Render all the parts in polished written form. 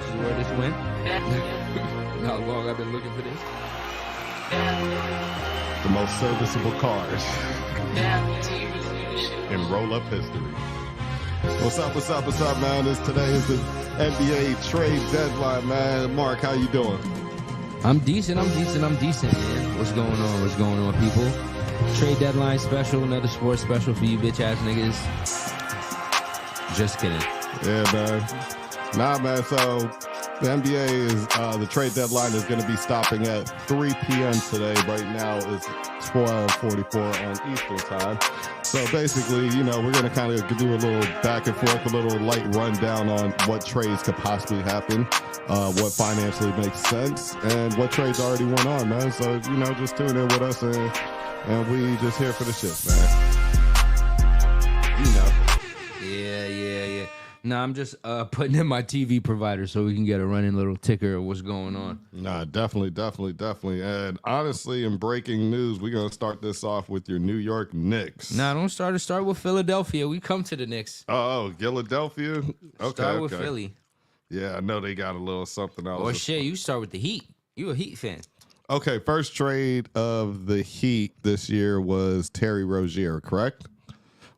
This is where this went. How long I've been looking for this. The most serviceable cars in roll-up history. What's up, man? Today is the NBA trade deadline, man. Mark, how you doing? I'm decent, man. What's going on, people? Trade deadline special, another sports special for you bitch-ass niggas. Just kidding. Yeah, man. Nah, man, so the NBA is, the trade deadline is going to be stopping at 3 p.m. today. Right now it's 12:44 on Eastern time. So basically, you know, we're going to kind of do a little back and forth, a little light rundown on what trades could possibly happen, what financially makes sense, and what trades already went on, man. So, you know, just tune in with us, and we just here for the shit, man. You know. Yeah. Nah, I'm just putting in my TV provider so we can get a running little ticker of what's going on. Nah, definitely. And honestly, in breaking news, we're going to start this off with your New York Knicks. Nah, don't start with Philadelphia. We come to the Knicks. Oh, Philadelphia? Okay. Start with Philly. Yeah, I know they got a little something else. Or shit, you start with the Heat. You a Heat fan. Okay, first trade of the Heat this year was Terry Rozier, correct?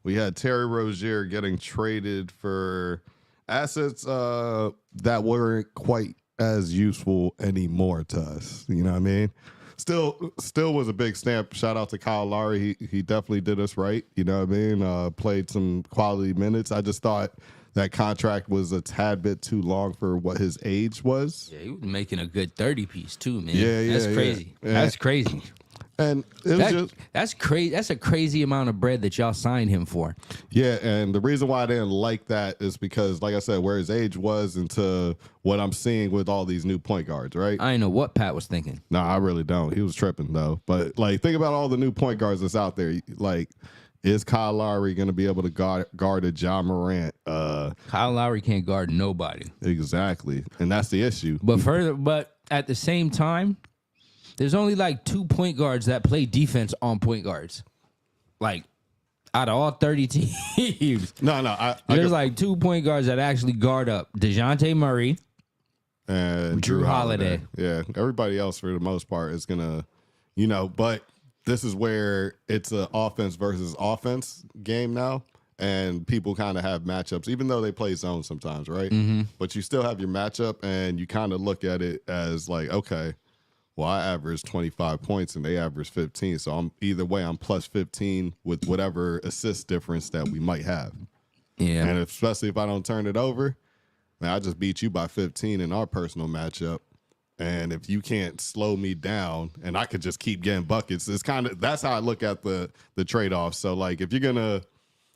We had Terry Rozier getting traded for assets that weren't quite as useful anymore to us. You know what I mean? Still was a big stamp. Shout out to Kyle Lowry. He definitely did us right. You know what I mean? Played some quality minutes. I just thought that contract was a tad bit too long for what his age was. Yeah, he was making a good 30 piece too, man. Yeah. That's crazy. Yeah. That's crazy. And it was that's crazy. That's a crazy amount of bread that y'all signed him for. Yeah, and the reason why I didn't like that is because, like I said, where his age was into what I'm seeing with all these new point guards, right? I know what Pat was thinking. No, I really don't. He was tripping, though. But, like, think about all the new point guards that's out there. Like, is Kyle Lowry going to be able to guard a John Morant? Kyle Lowry can't guard nobody. Exactly, and that's the issue. But at the same time, there's only like 2 point guards that play defense on point guards. Like, out of all 30 teams. No. There's like 2 point guards that actually guard up. DeJounte Murray and Drew Holiday. Yeah, everybody else, for the most part, is going to, you know, but this is where it's an offense versus offense game now. And people kind of have matchups, even though they play zone sometimes, right? Mm-hmm. But you still have your matchup, and you kind of look at it as like, okay, well, I average 25 points and they average 15. So I'm plus 15 with whatever assist difference that we might have. Yeah. And especially if I don't turn it over, man, I just beat you by 15 in our personal matchup. And if you can't slow me down and I could just keep getting buckets, that's how I look at the trade-off. So like if you're gonna,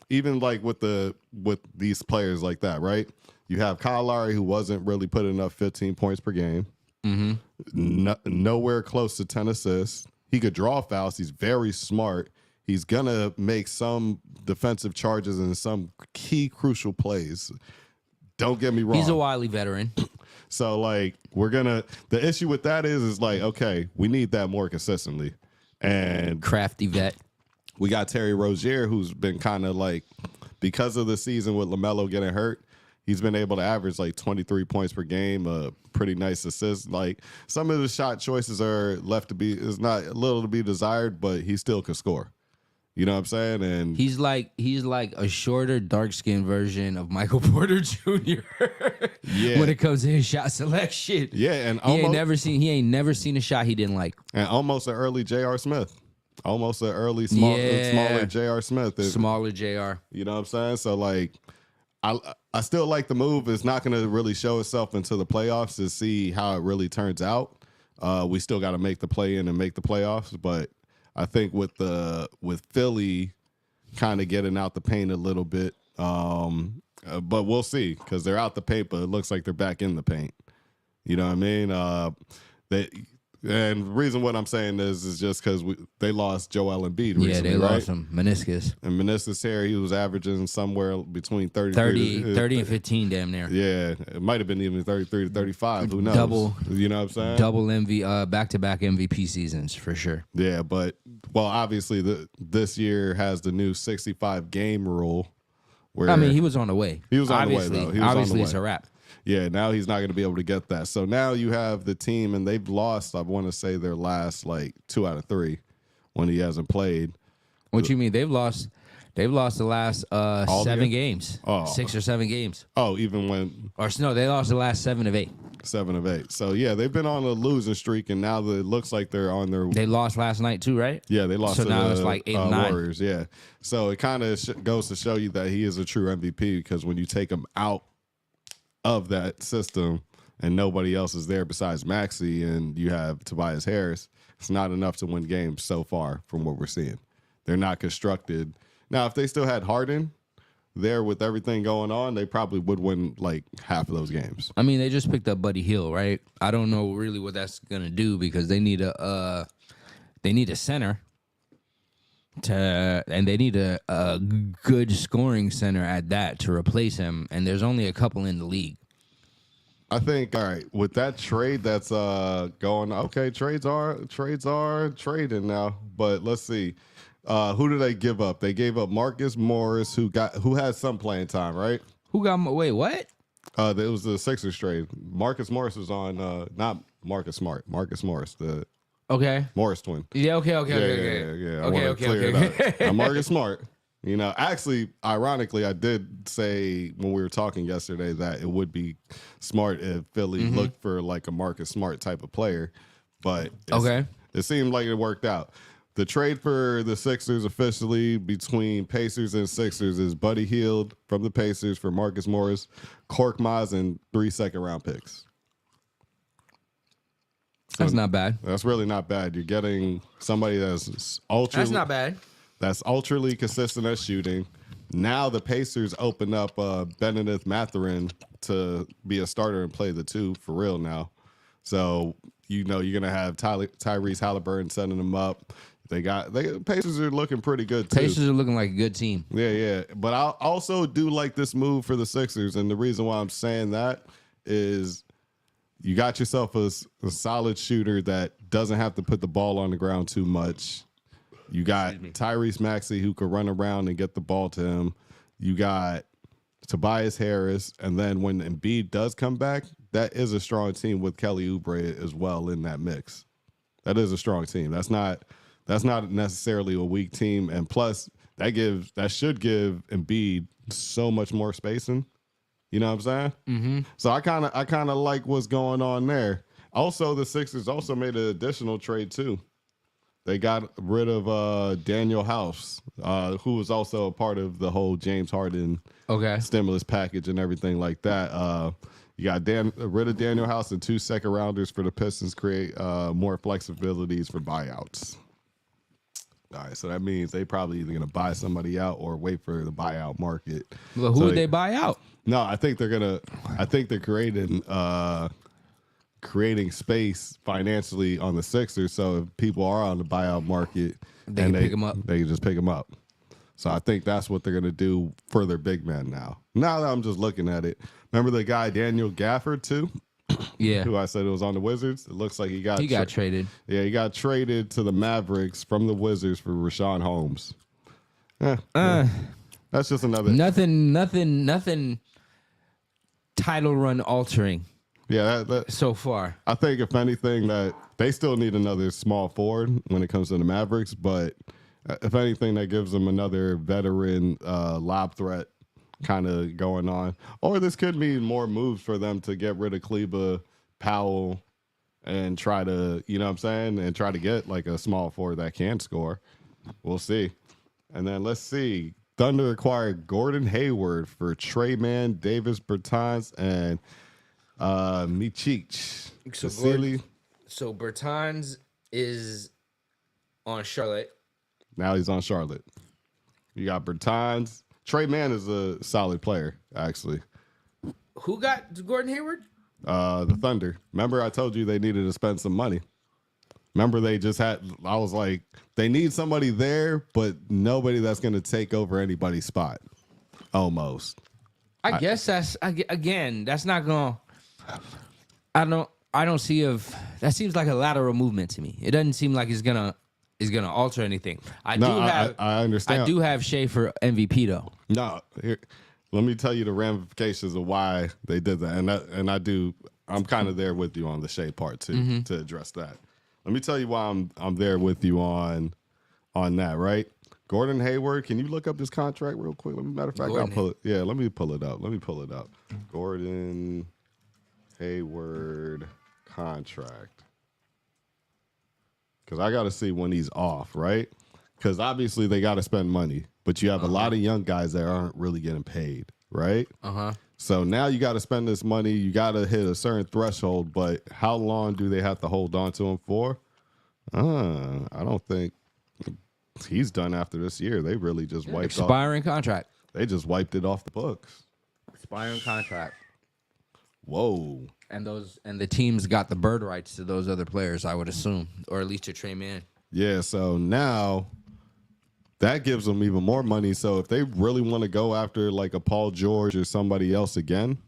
even like with these players like that, right? You have Kyle Lowry, who wasn't really putting up 15 points per game. Mm-hmm. Nowhere close to 10 assists. He could draw fouls. He's very smart. He's going to make some defensive charges and some key crucial plays. Don't get me wrong. He's a wily veteran. So, like, the issue with that is like, okay, we need that more consistently. And crafty vet. We got Terry Rozier, who's been kind of like, because of the season with LaMelo getting hurt, he's been able to average like 23 points per game, a pretty nice assist. Like some of the shot choices are is not a little to be desired, but he still can score. You know what I'm saying? And he's like a shorter, dark-skinned version of Michael Porter Jr. Yeah. When it comes to his shot selection. Yeah, and he ain't never seen a shot he didn't like. And almost an early J.R. Smith. Almost an early smaller J.R. Smith. Smaller J.R. You know what I'm saying? So like I still like the move. It's not going to really show itself until the playoffs to see how it really turns out. We still got to make the play-in and make the playoffs, but I think with Philly kind of getting out the paint a little bit, but we'll see because they're out the paint, but it looks like they're back in the paint. You know what I mean? And the reason what I'm saying is just because they lost Joel Embiid recently, yeah, they lost him. Meniscus. And meniscus here, he was averaging somewhere between 30 and 15 damn near. Yeah, it might have been even 33 to 35. Who knows? Double. You know what I'm saying? Double back-to-back MVP seasons for sure. Yeah, but, well, obviously this year has the new 65-game rule. Where I mean, he was on the way. He was on the way, though. Obviously, it's a wrap. Yeah, now he's not going to be able to get that. So now you have the team, and they've lost, I want to say, their last, like, 2 out of 3 when he hasn't played. What you mean? They've lost the last 7 games. Oh. 6 or 7 games. Oh, even when... Or no, they lost the last 7 of 8. 7 of 8. So, yeah, they've been on a losing streak, and now it looks like they're on their... They lost last night, too, right? Yeah, they lost so to now the it's like 8 and 9. Warriors, yeah. So it kind of goes to show you that he is a true MVP, because when you take him out of that system and nobody else is there besides Maxey and you have Tobias Harris, it's not enough to win games so far from what we're seeing. They're not constructed. Now, if they still had Harden there with everything going on, they probably would win like half of those games. I mean, they just picked up Buddy Hield, right? I don't know really what that's gonna do because they need a center and they need a good scoring center at that to replace him. And there's only a couple in the league. I think, all right, with that trade that's going, okay, trades are trading now, but let's see. Who did they give up? They gave up Marcus Morris, who had some playing time, right? Wait, what? It was the Sixers trade. Marcus Morris was on, not Marcus Smart, Marcus Morris, the Morris twin. Yeah, okay. Yeah. I want to clear it up. Marcus Smart. You know, actually, ironically, I did say when we were talking yesterday that it would be smart if Philly looked for like a Marcus Smart type of player, but it seemed like it worked out. The trade for the Sixers officially between Pacers and Sixers is Buddy Hield from the Pacers for Marcus Morris, Korkmaz, and 3 second-round picks. So that's not bad. That's really not bad. You're getting somebody that's ultra. That's not bad. That's ultra consistent at shooting. Now the Pacers open up Benedict Mathurin to be a starter and play the 2 for real now. So, you know, you're going to have Tyrese Halliburton setting them up. Pacers are looking pretty good, too. Pacers are looking like a good team. Yeah. But I also do like this move for the Sixers. And the reason why I'm saying that is you got yourself a solid shooter that doesn't have to put the ball on the ground too much. You got Tyrese Maxey who could run around and get the ball to him. You got Tobias Harris. And then when Embiid does come back, that is a strong team with Kelly Oubre as well in that mix. That is a strong team. That's not necessarily a weak team. And plus, that should give Embiid so much more spacing. You know what I'm saying? Mm-hmm. So I kind of like what's going on there. Also, the Sixers also made an additional trade too. They got rid of Daniel House, who was also a part of the whole James Harden stimulus package and everything like that. You got rid of Daniel House and 2 second-rounders for the Pistons, create more flexibilities for buyouts. All right, so that means they probably either going to buy somebody out or wait for the buyout market. Well, who would they buy out? No, I think they're creating space financially on the Sixers. So if people are on the buyout market, they can pick them up. They can just pick them up. So I think that's what they're going to do for their big men now. Now that I'm just looking at it, remember the guy Daniel Gafford too? Yeah, who I said it was on the Wizards. It looks like he got traded. Yeah, he got traded to the Mavericks from the Wizards for Rashawn Holmes. That's just another nothing title run altering. Yeah, so far. I think if anything that they still need another small forward when it comes to the Mavericks, but if anything that gives them another veteran lob threat kind of going on. Or this could mean more moves for them to get rid of Kleba, Powell, and try to, you know what I'm saying, and try to get like a small forward that can score. We'll see. And then let's see. Thunder acquired Gordon Hayward for Trey Mann, Davis Bertans, and Michich. So Bertans is on Charlotte. Now he's on Charlotte. You got Bertans. Trey Mann is a solid player, actually. Who got Gordon Hayward? The Thunder. Remember I told you they needed to spend some money. Remember they just had, I was like, they need somebody there, but nobody that's going to take over anybody's spot. Almost. I guess that's, again, that's not going to, I don't see that seems like a lateral movement to me. It doesn't seem like it's going to alter anything. I understand. I do have Shea for MVP though. No, here, let me tell you the ramifications of why they did that. I'm kind of there with you on the Shea part too, to address that. Let me tell you why I'm there with you on that, right? Gordon Hayward, can you look up his contract real quick? Matter of fact, I'll pull it. Yeah, let me pull it up. Gordon Hayward contract. Because I got to see when he's off, right? Because obviously they got to spend money, but you have a lot of young guys that aren't really getting paid, right? So now you got to spend this money. You got to hit a certain threshold, but how long do they have to hold on to him for? I don't think he's done after this year. They really just wiped expiring contract. They just wiped it off the books. Expiring contract. Whoa. And the teams got the bird rights to those other players, I would assume, or at least to Trey Mann. Yeah, so now that gives them even more money. So if they really want to go after like a Paul George or somebody else again,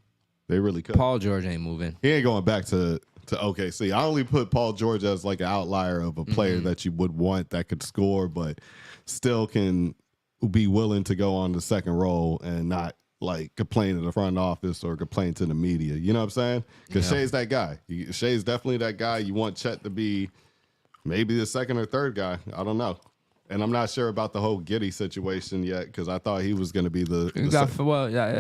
they really could. Paul George ain't moving. He ain't going back to OKC. I only put Paul George as like an outlier of a player that you would want that could score, but still can be willing to go on the second role and not like complain to the front office or complain to the media. You know what I'm saying? Because Shea's that guy. Shea's definitely that guy. You want Chet to be maybe the second or third guy. I don't know. And I'm not sure about the whole Giddey situation yet because I thought he was going to be that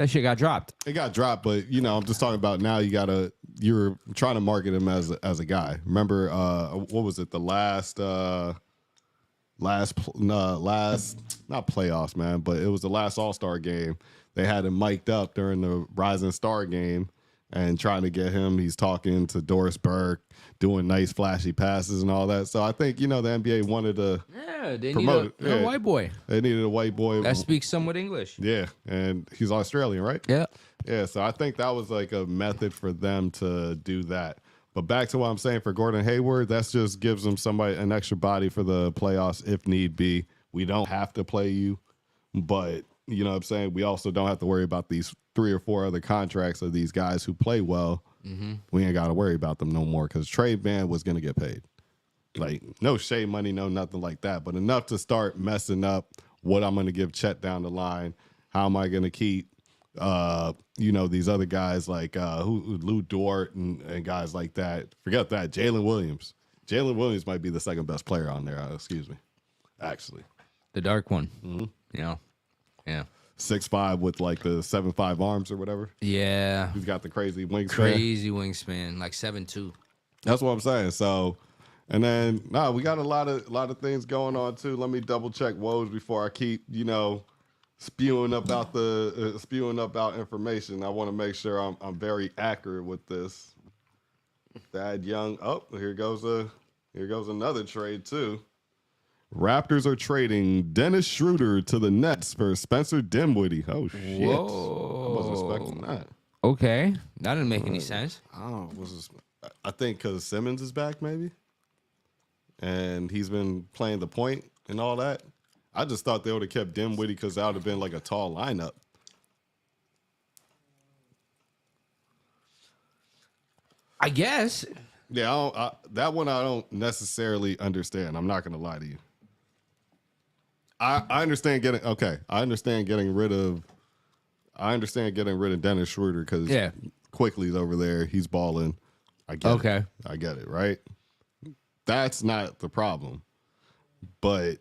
shit got dropped. It got dropped, but I'm just talking about now. You're trying to market him as a guy. Remember, what was it? The last not playoffs, man, but it was the last All-Star game. They had him mic'd up during the Rising Star game and trying to get him. He's talking to Doris Burke, doing nice flashy passes and all that. So I think, the NBA wanted to they promote need a white boy. They needed a white boy. That speaks somewhat English. Yeah, and he's Australian, right? Yeah. Yeah, so I think that was like a method for them to do that. But back to what I'm saying for Gordon Hayward, that just gives them an extra body for the playoffs if need be. We don't have to play you, but you know what I'm saying? We also don't have to worry about these 3 or 4 other contracts of these guys who play well. We ain't got to worry about them no more because Trey Mann was going to get paid. Like, no Shea money, no nothing like that, but enough to start messing up what I'm going to give Chet down the line. How am I going to keep, these other guys like Lou Dort and guys like that? Forget that. Jalen Williams. Jalen Williams might be the second best player on there. Excuse me. Actually. The dark one. Yeah. 6'5" with like the 7'5" arms or whatever. Yeah. He's got the crazy wingspan. Crazy wingspan, like 7'2". That's what I'm saying. So, and then we got a lot of things going on too. Let me double check Woj before I keep spewing about information. I want to make sure I'm very accurate with this. Thad Young. Oh, here goes another trade too. Raptors are trading Dennis Schroeder to the Nets for Spencer Dinwiddie. Oh, shit. Whoa. I wasn't expecting that. Okay. That didn't make any sense. I think because Simmons is back, maybe. And he's been playing the point and all that. I just thought they would have kept Dinwiddie because that would have been like a tall lineup. I guess. Yeah, that one I don't necessarily understand. I'm not going to lie to you. I understand getting rid of Dennis Schroeder because Quickly's over there. He's balling. I get it. I get it, right? That's not the problem. But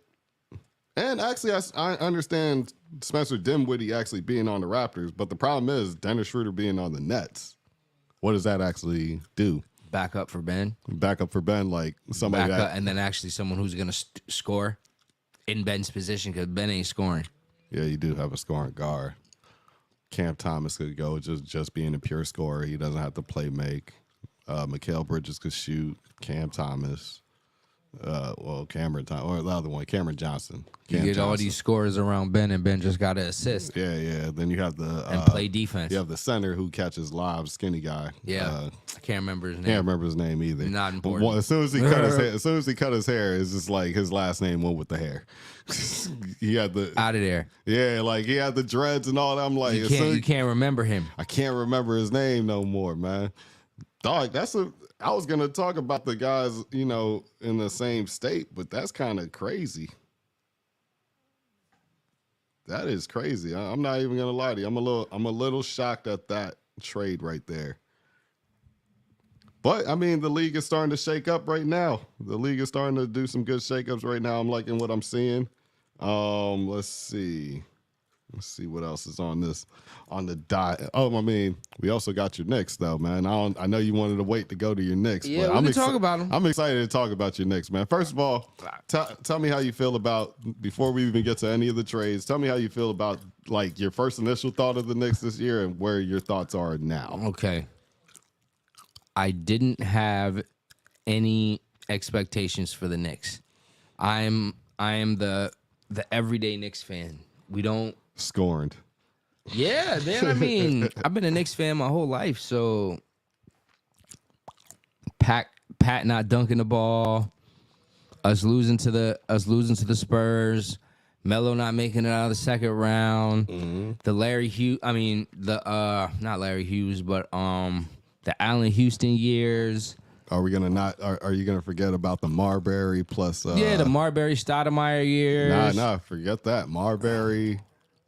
and actually I understand Spencer Dinwiddie actually being on the Raptors, but the problem is Dennis Schroeder being on the Nets. What does that actually do? Back up for Ben, like somebody and then actually someone who's going to score in Ben's position because Ben ain't scoring. Yeah, you do have a scoring guard. Cam Thomas could go just being a pure scorer. He doesn't have to play make. Mikal Bridges could shoot. Cam Thomas. Cameron or the other one, Cameron Johnson. You get all these scores around Ben, and Ben just got to assist. Yeah. Then you have and play defense. You have the center who catches lobs, skinny guy. Yeah, I can't remember his name. Can't remember his name either. Not important. As soon as he cut his hair, it's just like his last name went with the hair. He had the out of there. Yeah, like he had the dreads and all that. I'm like, you can't remember him. I can't remember his name no more, man. Dog, I was going to talk about the guys, in the same state, but that's kind of crazy. That is crazy. I'm not even gonna lie to you. I'm a little shocked at that trade right there. But I mean, the league is starting to shake up right now. The league is starting to do some good shakeups right now. I'm liking what I'm seeing. Let's see. Let's see what else is on the dot. Oh, I mean, we also got your Knicks though, man. I know you wanted to wait to go to your Knicks, Yeah, but we can talk about them. I'm excited to talk about your Knicks, man. First of all, tell me how you feel about, before we even get to any of the trades, tell me how you feel about like your first initial thought of the Knicks this year and where your thoughts are now. Okay. I didn't have any expectations for the Knicks. I am the everyday Knicks fan. We don't. Scorned. Yeah, man. I mean, I've been a Knicks fan my whole life. So Pat not dunking the ball, us losing to the Spurs, Melo not making it out of the second round, the Larry Hughes. I mean, not Larry Hughes, but the Allen Houston years. Are we gonna not? Are you gonna forget about the Marbury plus? The Marbury Stoudemire years. Nah, forget that. Marbury.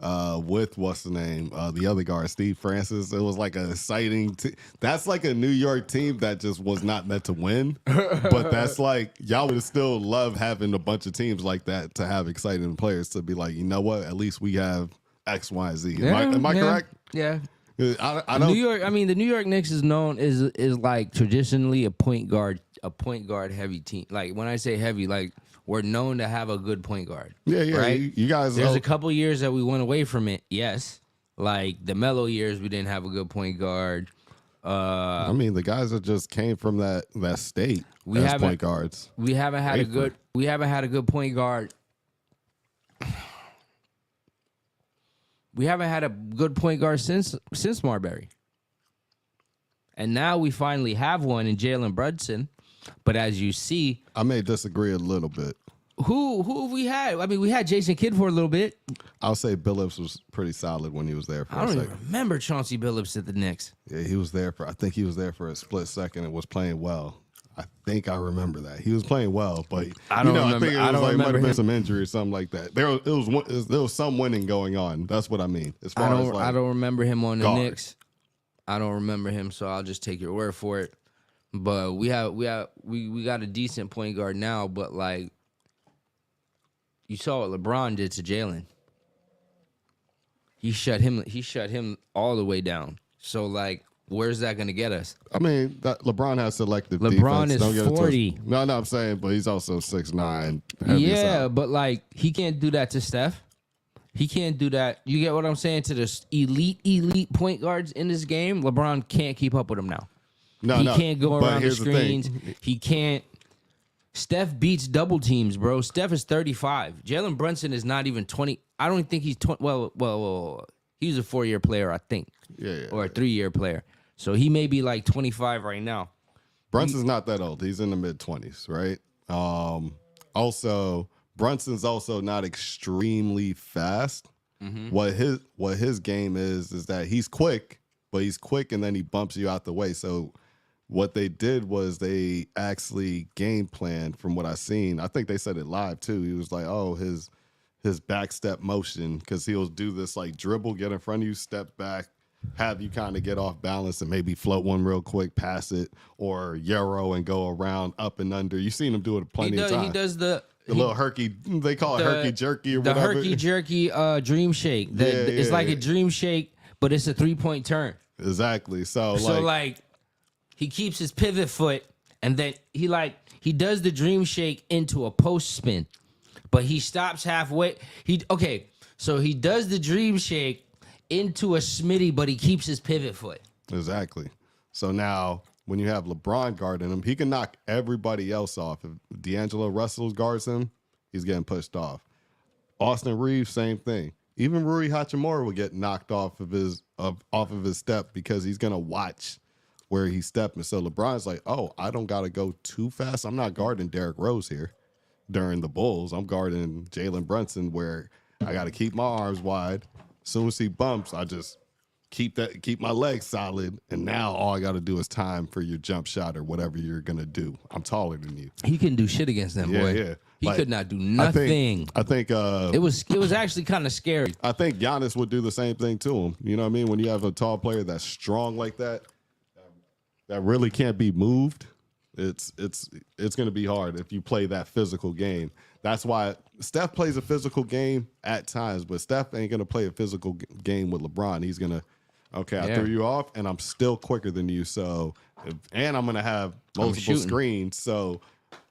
With what's the name? The other guard, Steve Francis. It was like an exciting. That's like a New York team that just was not meant to win. But that's like y'all would still love having a bunch of teams like that to have exciting players to be like, you know what? At least we have X, Y, Z. Am I correct? Yeah. I don't. New York. I mean, the New York Knicks is known is like traditionally a point guard heavy team. Like when I say heavy, like we're known to have a good point guard. Yeah. Right? You guys. There's a couple years that we went away from it. Yes, like the Melo years, we didn't have a good point guard. I mean, the guys that just came from that state as point guards. We haven't had a good point guard. We haven't had a good point guard since Marbury. And now we finally have one in Jalen Brunson. But as you see, I may disagree a little bit. Who have we had? I mean, we had Jason Kidd for a little bit. I'll say Billups was pretty solid when he was there for I a don't second. even remember Chauncey Billups at the Knicks. Yeah, he was there I think he was there for a split second and was playing well. I think I remember that. He was playing well, but I don't remember. I think it was like might have been some injury or something like that. There was some winning going on. That's what I mean. As far as like, I don't remember him on the guard. Knicks. I don't remember him, so I'll just take your word for it. But we got a decent point guard now, but like you saw what LeBron did to Jalen. He shut him all the way down. So like, where's that gonna get us? I mean, LeBron has selective LeBron defense. is 40. No, I'm saying, but he's also 6'9". Yeah, but like he can't do that to Steph. He can't do that. You get what I'm saying? To the elite point guards in this game, LeBron can't keep up with him now. He can't go around the screens. He can't. Steph beats double teams, bro. Steph is 35. Jalen Brunson is not even 20. I don't think he's 20. Well, he's a 4-year player, I think. Yeah. Or a 3-year player. So he may be like 25 right now. Brunson's not that old. He's in the mid-20s, right? Also, Brunson's also not extremely fast. Mm-hmm. What his game is that he's quick, but he's quick and then he bumps you out the way. So what they did was they actually game planned from what I seen. I think they said it live too. He was like, oh, his back step motion, because he'll do this like dribble, get in front of you, step back, have you kind of get off balance and maybe float one real quick, pass it, or Euro and go around up and under. You've seen him do it plenty of times. He does the little herky, they call it herky jerky or whatever. The herky jerky dream shake. It's like a dream shake, but it's a 3-point turn. Exactly. So like he keeps his pivot foot and then he does the dream shake into a post spin, but he stops halfway. So he does the dream shake into a smitty, but he keeps his pivot foot. Exactly. So now when you have LeBron guarding him, he can knock everybody else off. If D'Angelo Russell guards him, he's getting pushed off. Austin Reeves, same thing. Even Rui Hachimura will get knocked off of his step because he's gonna watch where he's stepping. So LeBron's like, oh, I don't gotta go too fast. I'm not guarding Derrick Rose here during the Bulls. I'm guarding Jalen Brunson where I gotta keep my arms wide. As soon as he bumps, I just keep my legs solid, and now all I got to do is time for your jump shot or whatever you're gonna do. I'm taller than you. He couldn't do shit against them, boy. Yeah. He could not do nothing. I think it was actually kind of scary. I think Giannis would do the same thing to him. You know what I mean? When you have a tall player that's strong like that really can't be moved, it's going to be hard if you play that physical game. That's why Steph plays a physical game at times, but Steph ain't going to play a physical game with LeBron. He's going to, I threw you off, and I'm still quicker than you. So, and I'm going to have multiple screens. So,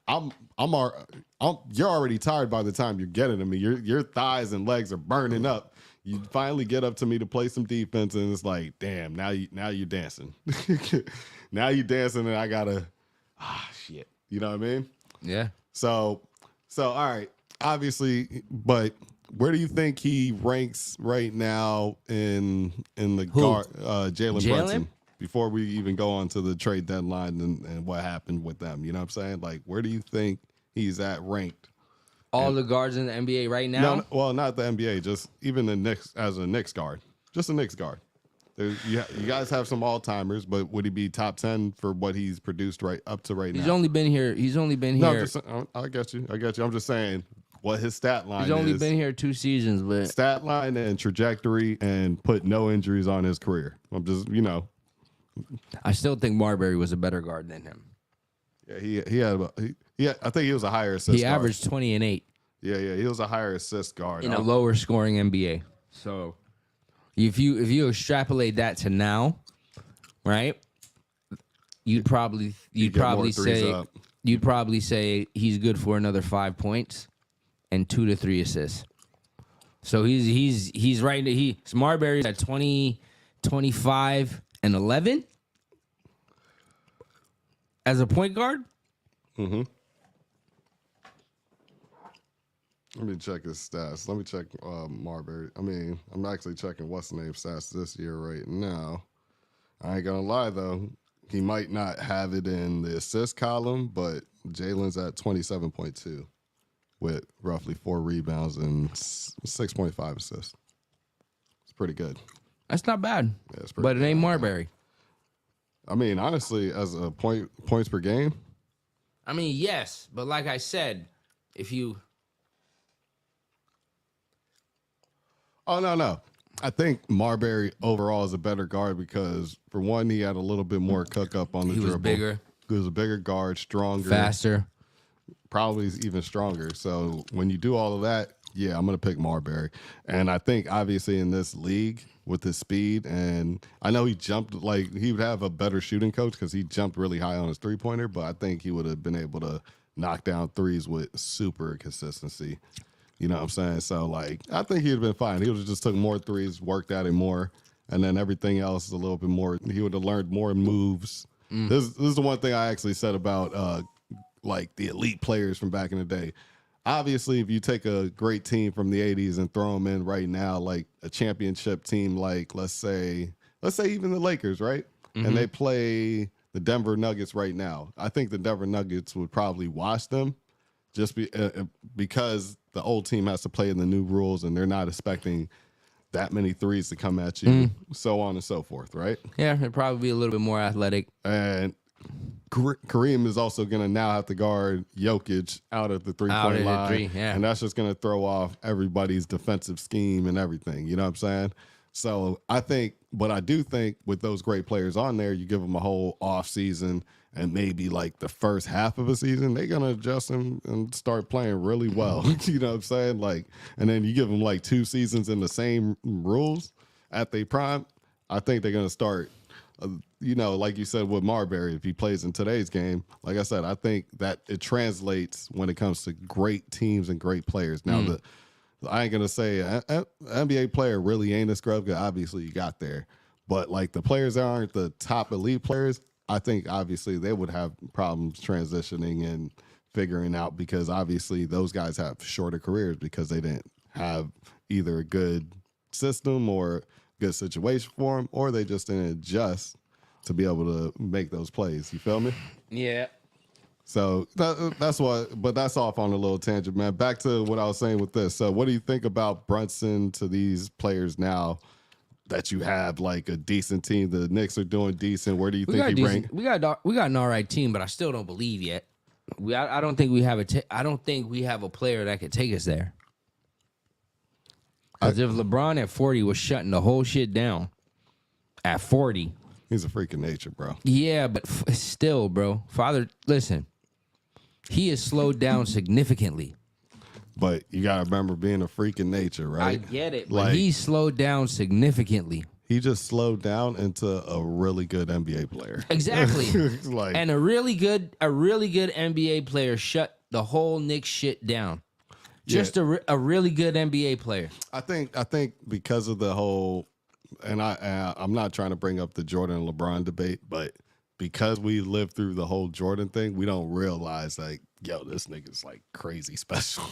you're already tired by the time you're getting to me. Your thighs and legs are burning up. You finally get up to me to play some defense, and it's like, damn, now you're dancing. Now you're dancing, and I gotta, shit. You know what I mean? Yeah. So all right, obviously, but where do you think he ranks right now in the guard, Jalen Brunson? Before we even go on to the trade deadline and what happened with them, you know what I'm saying? Like, where do you think he's at ranked? All the guards in the NBA right now? No, well, not the NBA, just even the Knicks as a Knicks guard. Just a Knicks guard. You guys have some all-timers, but would he be top 10 for what he's produced right up to right now? He's only been here. No, I got you. I'm just saying what his stat line is. He's only been here 2 seasons, but stat line and trajectory and put no injuries on his career. I'm just, I still think Marbury was a better guard than him. Yeah, I think he was a higher assist guard. He averaged 20 and 8. Yeah, he was a higher assist guard. In a lower scoring NBA. So if you extrapolate that to now, right? You'd probably say he's good for another 5 points and 2 to 3 assists. So he's right. Marbury's at 20, 25, and 11 as a point guard. Mm-hmm. Let me check his stats. Let me check Marbury. I mean, I'm actually checking what's the name stats this year right now. I ain't gonna lie though, he might not have it in the assist column, but Jalen's at 27.2 with roughly 4 rebounds and 6.5 assists. It's pretty good. That's not bad. Yeah, it's but it ain't Marbury. I mean, honestly, as a points per game. I mean, yes, but like I said, if you. Oh, no. I think Marbury overall is a better guard because, for one, he had a little bit more cook up on the dribble. He was bigger. He was a bigger guard, stronger. Faster. Probably even stronger. So when you do all of that, yeah, I'm going to pick Marbury. And I think, obviously, in this league, with his speed, and I know he jumped, like, he would have a better shooting coach because he jumped really high on his three-pointer, but I think he would have been able to knock down threes with super consistency. You know what I'm saying? So, like, I think he would have been fine. He would have just took more threes, worked at it more, and then everything else is a little bit more. He would have learned more moves. This is the one thing I actually said about, like, the elite players from back in the day. Obviously, if you take a great team from the 80s and throw them in right now, like a championship team, like, let's say even the Lakers, right? Mm-hmm. And they play the Denver Nuggets right now. I think the Denver Nuggets would probably wash them just because the old team has to play in the new rules and they're not expecting that many threes to come at you, so on and so forth, right? Yeah, it'd probably be a little bit more athletic. And Kareem is also going to now have to guard Jokic out of the three-point line. And that's just going to throw off everybody's defensive scheme and everything. You know what I'm saying? So I do think with those great players on there, you give them a whole off season and maybe like the first half of a season, they're going to adjust them and start playing really well. You know what I'm saying? Like, and then you give them like 2 seasons in the same rules at their prime. I think they're going to start, like you said with Marbury, if he plays in today's game, like I said, I think that it translates when it comes to great teams and great players. Now, I ain't going to say an NBA player really ain't a scrub because obviously you got there. But like the players that aren't the top elite players, I think obviously they would have problems transitioning and figuring out because obviously those guys have shorter careers because they didn't have either a good system or good situation for them, or they just didn't adjust to be able to make those plays. You feel me? Yeah. So that's what, but that's off on a little tangent, man. Back to what I was saying with this. So what do you think about Brunson to these players now? that you have like a decent team. The Knicks are doing decent. Where do you think he ranks? We got an all right team, but I still don't believe yet. I don't think we have I don't think we have a player that could take us there. Because if LeBron at 40 was shutting the whole shit down at 40, he's a freak of nature, bro. Yeah, but still, bro. Father, listen, he is slowed down significantly. But you got to remember being a freak of nature, right? I get it, but he's slowed down significantly. He just slowed down into a really good NBA player. Exactly. And a really good NBA player shut the whole Knicks shit down. Just a really good NBA player. I think because of the whole, and I'm not trying to bring up the Jordan and LeBron debate, but because we lived through the whole Jordan thing, we don't realize like, yo, this nigga's like crazy special.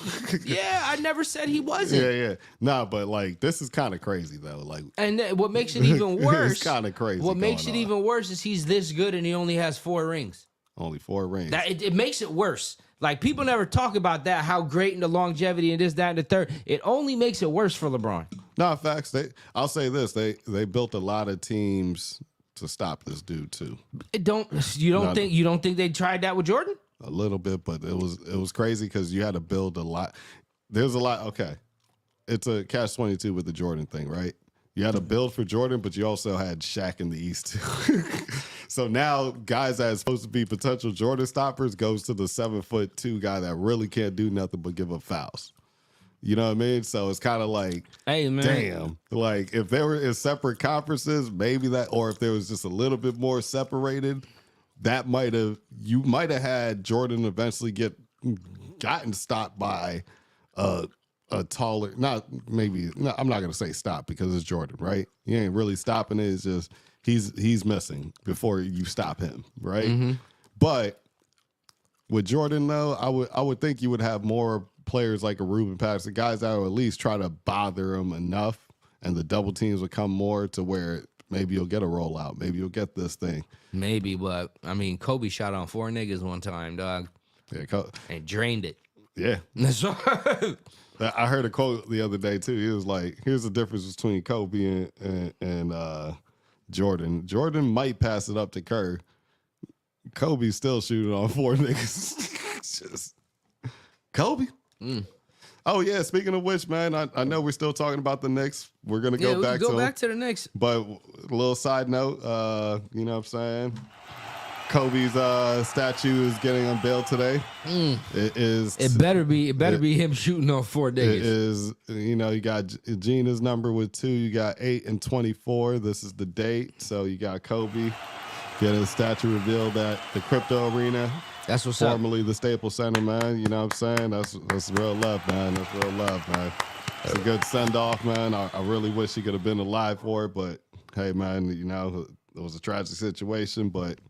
Yeah, I never said he wasn't. Yeah. No, but like this is kind of crazy though. Like, and what makes it even worse? It's kind of crazy. What makes it even worse is he's this good and he only has 4 rings. Only 4 rings. It makes it worse. Like people never talk about that, how great and the longevity and this, that, and the third. It only makes it worse for LeBron. No, facts. I'll say this: they built a lot of teams to stop this dude too. You don't think they tried that with Jordan? A little bit, but it was crazy because you had to build a lot. There's a lot. Okay, it's a catch-22 with the Jordan thing, right? You had to build for Jordan, but you also had Shaq in the East too. So now guys that are supposed to be potential Jordan stoppers goes to the 7'2" guy that really can't do nothing but give up fouls. You know what I mean? So it's kind of like, hey man, damn. Like if they were in separate conferences, maybe that, or if there was just a little bit more separated, that you might have had Jordan eventually gotten stopped by a taller, I'm not gonna say stop because it's Jordan, right? You ain't really stopping it. It's just he's missing before you stop him, right? Mm-hmm. But with Jordan though, I would think you would have more players like a Ruben Patterson, guys that would at least try to bother him enough, and the double teams would come more to where maybe you'll get a rollout, maybe you'll get this thing. Maybe, but I mean, Kobe shot on 4 niggas one time, dog. Yeah, and drained it. Yeah, that's right. I heard a quote the other day too. He was like, "Here's the difference between Kobe and Jordan. Jordan might pass it up to Kerr. Kobe's still shooting on 4 niggas. Just Kobe." Oh yeah. Speaking of which, man, I know we're still talking about the Knicks. We're gonna go back to the Knicks. But a little side note, you know what I'm saying? Kobe's statue is getting unveiled today. It better be him shooting on 4 niggas. It is, you got Gina's number with 2. You got 8 and 24. This is the date. So you got Kobe getting a statue revealed at the Crypto Arena. That's what's formerly the Staples Center, man. You know what I'm saying? That's real love, man. That's real love, man. It's a good send-off, man. I really wish he could have been alive for it, but hey, man, it was a tragic situation, but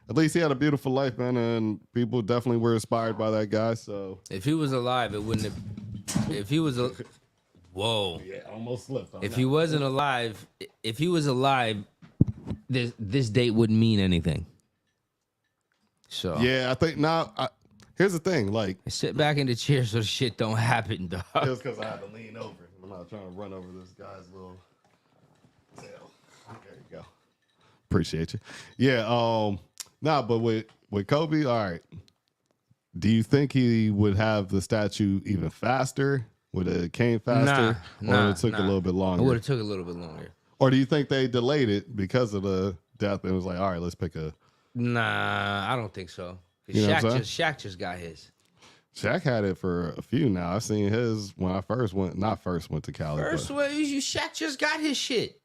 at least he had a beautiful life, man, and people definitely were inspired by that guy. So if he was alive, it wouldn't have. If he was whoa, yeah, almost slipped. If he wasn't alive, this date wouldn't mean anything. So yeah, I think now. Here's the thing, like sit back in the chair so the shit don't happen, dog. Just because I had to lean over. I'm not trying to run over this guy's little tail. There you go. Appreciate you. Yeah. But with Kobe, all right. Do you think he would have the statue even faster? Would it came faster? Or it took a little bit longer? It would have took a little bit longer. Or do you think they delayed it because of the death and it was like, all right, let's pick a... Nah, I don't think so. Shaq just got his. Shaq had it for a few now. I've seen his when I went to Cali. Shaq just got his shit.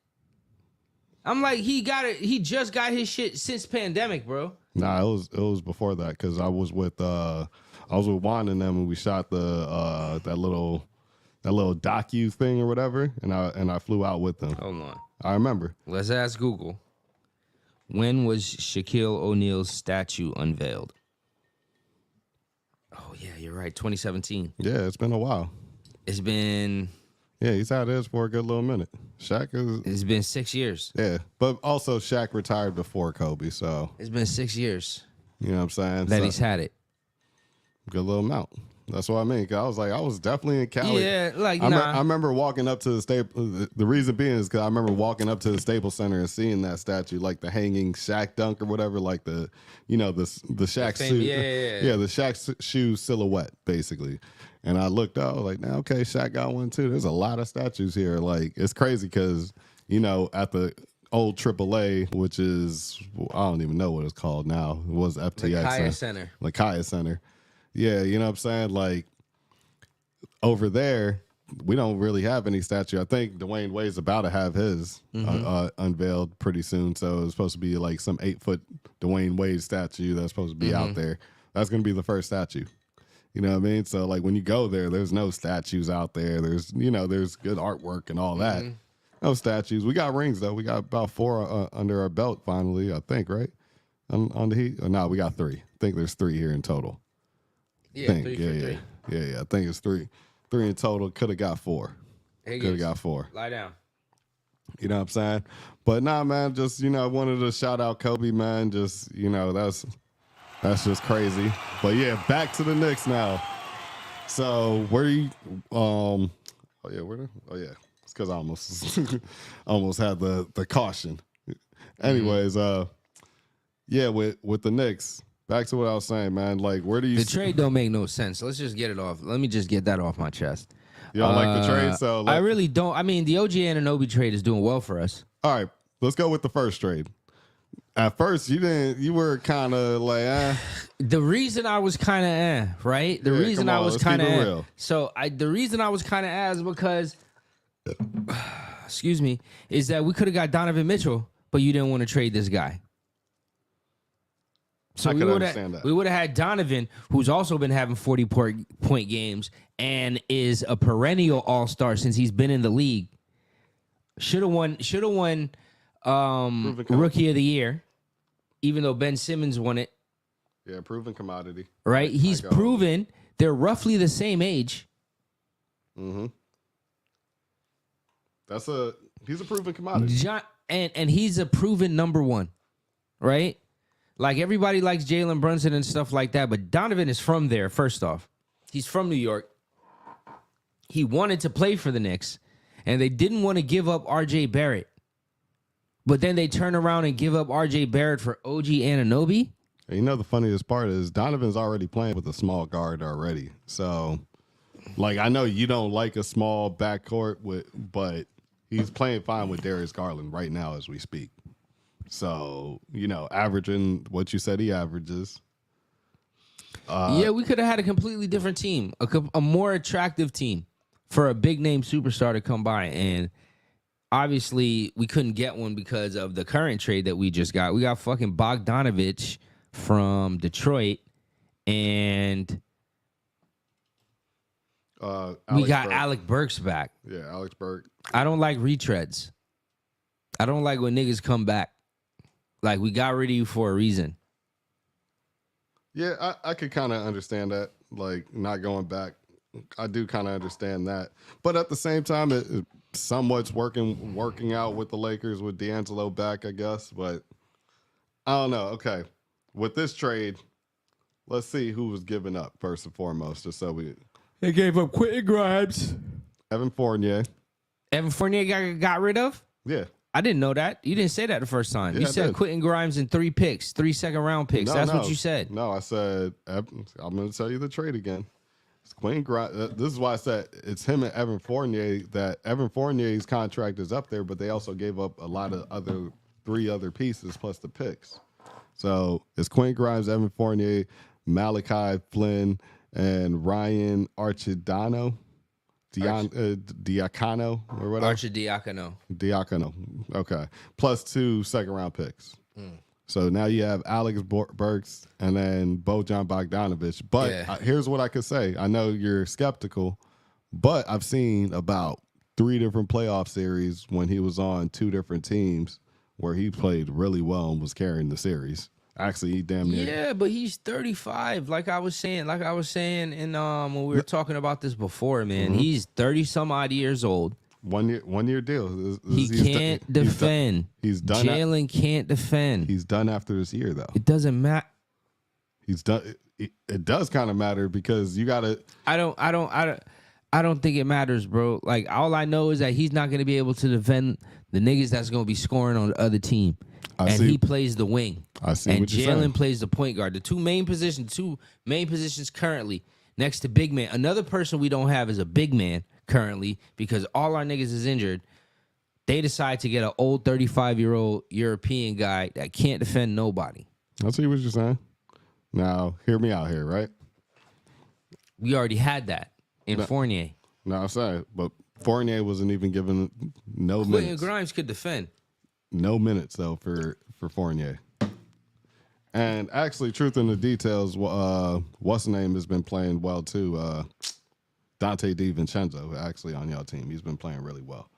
I'm like, he got it. He just got his shit since pandemic, bro. Nah, it was before that because I was with Juan and them and we shot the that little docu thing or whatever, and I flew out with them. Hold on, I remember. Let's ask Google. When was Shaquille O'Neal's statue unveiled? Oh yeah, you're right. 2017. Yeah, it's been a while. It's been. Yeah, he's had his for a good little minute. It's been 6 years. Yeah, but also Shaq retired before Kobe, so. It's been 6 years. You know what I'm saying? That he's had it. Good little amount. That's what I mean. 'Cause I was like, I was definitely in Cali. Yeah, like, I remember walking up to the Staples. The reason being is because I remember walking up to the Staples Center and seeing that statue, like the hanging Shaq dunk or whatever, like the Shaq suit. Yeah, the Shaq shoe silhouette, basically. And I looked up, I was like, nah, okay, Shaq got one too. There's a lot of statues here. Like, it's crazy because, at the old AAA, which is, I don't even know what it's called now. It was FTX. Lakaya Center. Yeah, you know what I'm saying? Like, over there, we don't really have any statue. I think Dwayne Wade's about to have his unveiled pretty soon. So it's supposed to be like some 8-foot Dwayne Wade statue that's supposed to be out there. That's going to be the first statue. You know what I mean? So, like, when you go there, there's no statues out there. There's good artwork and all that. No statues. We got rings, though. We got about 4 under our belt, finally, I think, right? On the Heat? No, we got 3. I think there's 3 here in total. Yeah, 3 for 3. Yeah. I think it's 3 in total. Could have got 4. Could have got 4. Lie down. You know what I'm saying? But nah, man, just, I wanted to shout out Kobe, man. Just, that's just crazy. But yeah, back to the Knicks now. So where you it's because I almost almost had the caution. Anyways, with the Knicks, back to what I was saying, man. Like, where do you the trade don't make no sense. Let's just get it off. Let me just get that off my chest. You don't like the trade? So I really don't. I mean, the OG Anunoby trade is doing well for us. All right, let's go with the first trade. At first, you were kind of like, The reason I was kind of right? The reason I was kind of So the reason I was kind of is because, excuse me, is that we could have got Donovan Mitchell, but you didn't want to trade this guy. So we would have had Donovan, who's also been having 40-point games and is a perennial all-star since he's been in the league. Should have won Rookie of the Year, even though Ben Simmons won it. Yeah, proven commodity. Right? He's proven. They're roughly the same age. Mm-hmm. He's a proven commodity. And he's a proven number 1. Right? Like, everybody likes Jalen Brunson and stuff like that, but Donovan is from there, first off. He's from New York. He wanted to play for the Knicks, and they didn't want to give up R.J. Barrett. But then they turn around and give up R.J. Barrett for OG Anunoby? And the funniest part is Donovan's already playing with a small guard already. So, like, I know you don't like a small backcourt, but he's playing fine with Darius Garland right now as we speak. So, averaging what you said he averages. We could have had a completely different team, a more attractive team for a big-name superstar to come by. And obviously, we couldn't get one because of the current trade that we just got. We got fucking Bogdanovich from Detroit, and we got Alec Burks back. Yeah, Alex Burks. I don't like retreads. I don't like when niggas come back. Like, we got rid of you for a reason. Yeah, I could kind of understand that, like, not going back. I do kind of understand that. But at the same time, it somewhat's working out with the Lakers with D'Angelo back, I guess. But I don't know. Okay, with this trade, let's see who was giving up first and foremost. Just so they gave up Quentin Grimes, Evan Fournier. Evan Fournier got rid of? Yeah. I didn't know that. You didn't say that the first time. Yeah, you said Quentin Grimes and 3 picks, 3 second-round picks. That's what you said. No, I said, I'm going to tell you the trade again. It's Quentin Grimes. This is why I said it's him and Evan Fournier. That Evan Fournier's contract is up there, but they also gave up a lot of 3 other pieces plus the picks. So it's Quentin Grimes, Evan Fournier, Malachi Flynn, and Ryan Arcidiacono. Diacono or whatever. Diacono. Okay. Plus 2 second-round picks. So now you have Alex Burks and then Bojan Bogdanovich. But here's what I could say. I know you're skeptical, but I've seen about 3 different playoff series when he was on 2 different teams where he played really well and was carrying the series. Actually, he damn near. Yeah, but he's 35. Like I was saying, in when we were talking about this before, man. Mm-hmm. He's 30-some-odd years old. 1 year deal. He can't defend. He's done. Jalen can't defend. He's done after this year, though. It doesn't matter. He's done. it does kind of matter because you got to. I don't think it matters, bro. Like, all I know is that he's not going to be able to defend the niggas that's going to be scoring on the other team. He plays the wing. I see. And what you're saying. Jalen plays the point guard. The two main positions currently next to big man. Another person we don't have is a big man currently because all our niggas is injured. They decide to get an old 35-year-old European guy that can't defend nobody. I see what you're saying. Now, hear me out here, right? We already had that in Fournier. No, I'm saying, but Fournier wasn't even given no Quentin minutes. Grimes could defend. No minutes, though, for Fournier. And actually, truth in the details, what's his name has been playing well, too. Dante DiVincenzo, actually, on y'all team. He's been playing really well.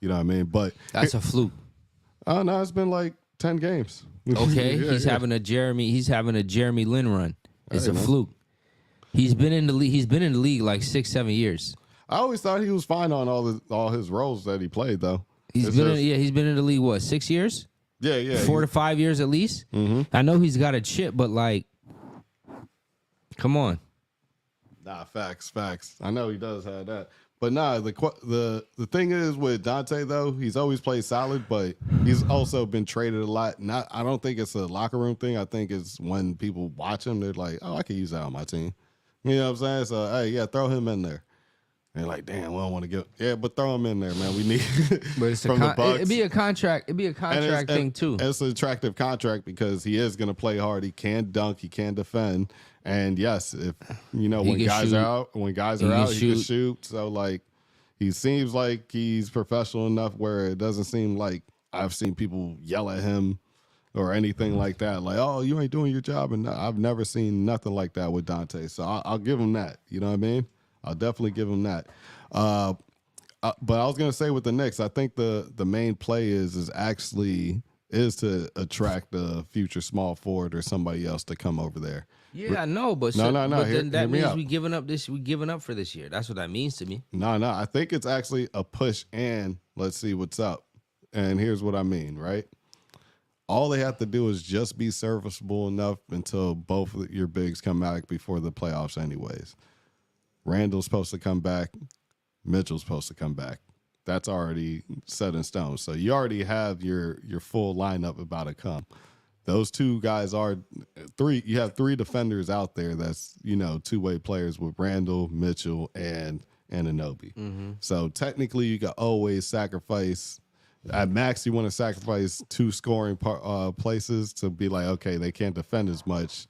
You know what I mean? But that's a fluke. Oh, no, it's been like 10 games. Okay, he's having a Jeremy Lin run. It's a fluke. He's been in the league. He's been in the league like 6-7 years. I always thought he was fine on all his roles that he played, though. He's been in the league what, 6 years? Yeah. 4 to 5 years at least. Mm-hmm. I know he's got a chip, but like, come on. Nah, facts. I know he does have that. But nah, the thing is with Dante, though, he's always played solid, but he's also been traded a lot. I don't think it's a locker room thing. I think it's when people watch him, they're like, oh, I could use that on my team. You know what I'm saying? So, hey, yeah, throw him in there. And they're like, damn, we don't want to get. Yeah, but throw him in there, man. We need but it's from the Bucks. It'd be a contract. It'd be a contract thing, too. It's an attractive contract because he is going to play hard. He can dunk. He can defend. And yes, if when guys are out, he can shoot. So like, he seems like he's professional enough where it doesn't seem like I've seen people yell at him or anything like that. Like, oh, you ain't doing your job. And I've never seen nothing like that with Dante. So I'll give him that. You know what I mean? I'll definitely give him that. But I was gonna say with the Knicks, I think the main play is to attract a future small forward or somebody else to come over there. Yeah, I know, but no. But then that means we giving up for this year. That's what that means to me. No. I think it's actually a push and let's see what's up. And here's what I mean, right? All they have to do is just be serviceable enough until both of your bigs come back before the playoffs anyways. Randall's supposed to come back. Mitchell's supposed to come back. That's already set in stone. So you already have your full lineup about to come. Those two guys are three. You have three defenders out there that's, two-way players with Randall, Mitchell, and Anunoby. Mm-hmm. So technically you can always sacrifice. At max, you want to sacrifice 2 scoring places to be like, okay, they can't defend as much,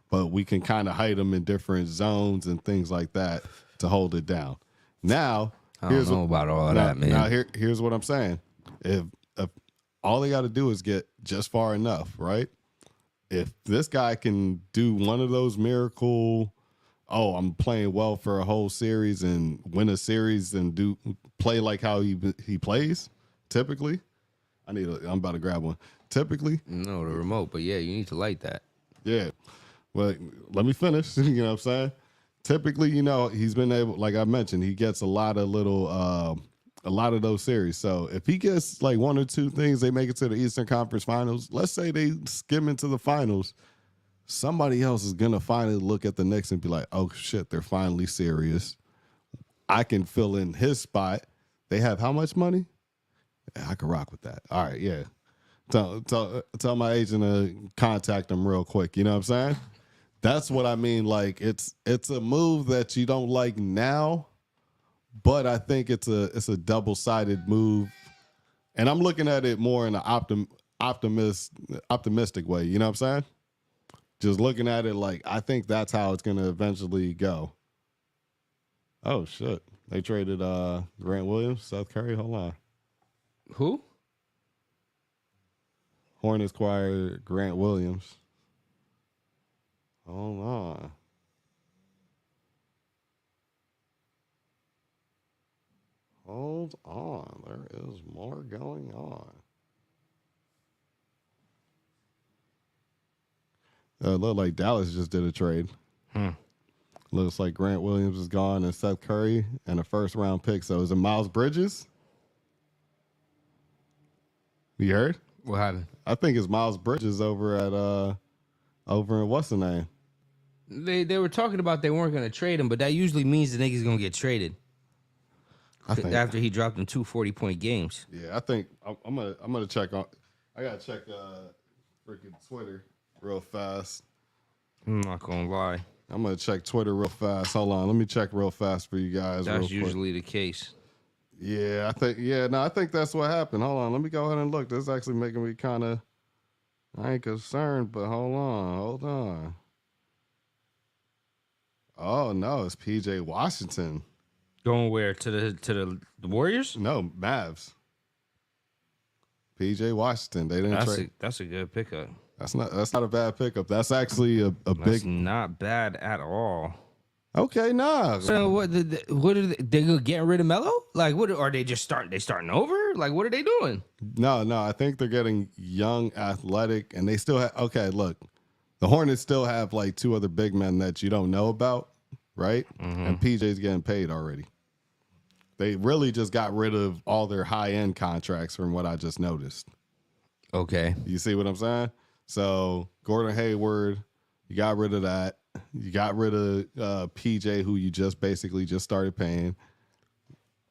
but we can kind of hide them in different zones and things like that to hold it down. Now, I don't know about all of that, man. Now, here's what I'm saying. If all they got to do is get just far enough, right? If this guy can do one of those miracle, I'm playing well for a whole series and win a series and play like how he plays, typically. I'm about to grab one. Typically. No, the remote, but yeah, you need to light that. Yeah. Well, let me finish. You know what I'm saying? Typically, he's been able, like I mentioned, he gets a lot of those series. So if he gets like 1 or 2 things, they make it to the Eastern Conference Finals. Let's say they skim into the finals. Somebody else is going to finally look at the Knicks and be like, oh, shit, they're finally serious. I can fill in his spot. They have how much money? Yeah, I can rock with that. All right, yeah. Tell my agent to contact them real quick. You know what I'm saying? That's what I mean. Like, it's a move that you don't like now, but I think it's a double-sided move. And I'm looking at it more in an optimistic way. You know what I'm saying? Just looking at it like, I think that's how it's going to eventually go. Oh, shit. They traded Grant Williams, Seth Curry. Hold on. Who? Hornets acquired Grant Williams. Hold on. Hold on. There is more going on. Look like Dallas just did a trade. Looks like Grant Williams is gone and Seth Curry and a first-round pick. So is it Miles Bridges? You heard? What happened? I think it's Miles Bridges over in what's the name? They were talking about they weren't going to trade him, but that usually means the nigga's going to get traded. I think after he dropped them 2 40-point games. Yeah, I think I'm gonna check on. I gotta check freaking Twitter real fast. I'm not gonna lie. I'm gonna check Twitter real fast. Hold on, let me check real fast for you guys. That's usually the case. Yeah, I think that's what happened. Hold on, let me go ahead and look. This is actually making me kind of. I ain't concerned, but hold on. Oh no, it's PJ Washington. Going where? To the Warriors? No, Mavs. PJ Washington. They didn't trade. That's a good pickup. That's not a bad pickup. That's actually a that's big. Not bad at all. Okay, nah. So what are they getting rid of Melo? Like what are they just starting over? Like what are they doing? No, I think they're getting young, athletic, and they still have. Okay, look, the Hornets still have like 2 other big men that you don't know about, right? Mm-hmm. And PJ's getting paid already. They really just got rid of all their high-end contracts from what I just noticed. Okay. You see what I'm saying? So Gordon Hayward, you got rid of that. You got rid of PJ, who you just basically just started paying.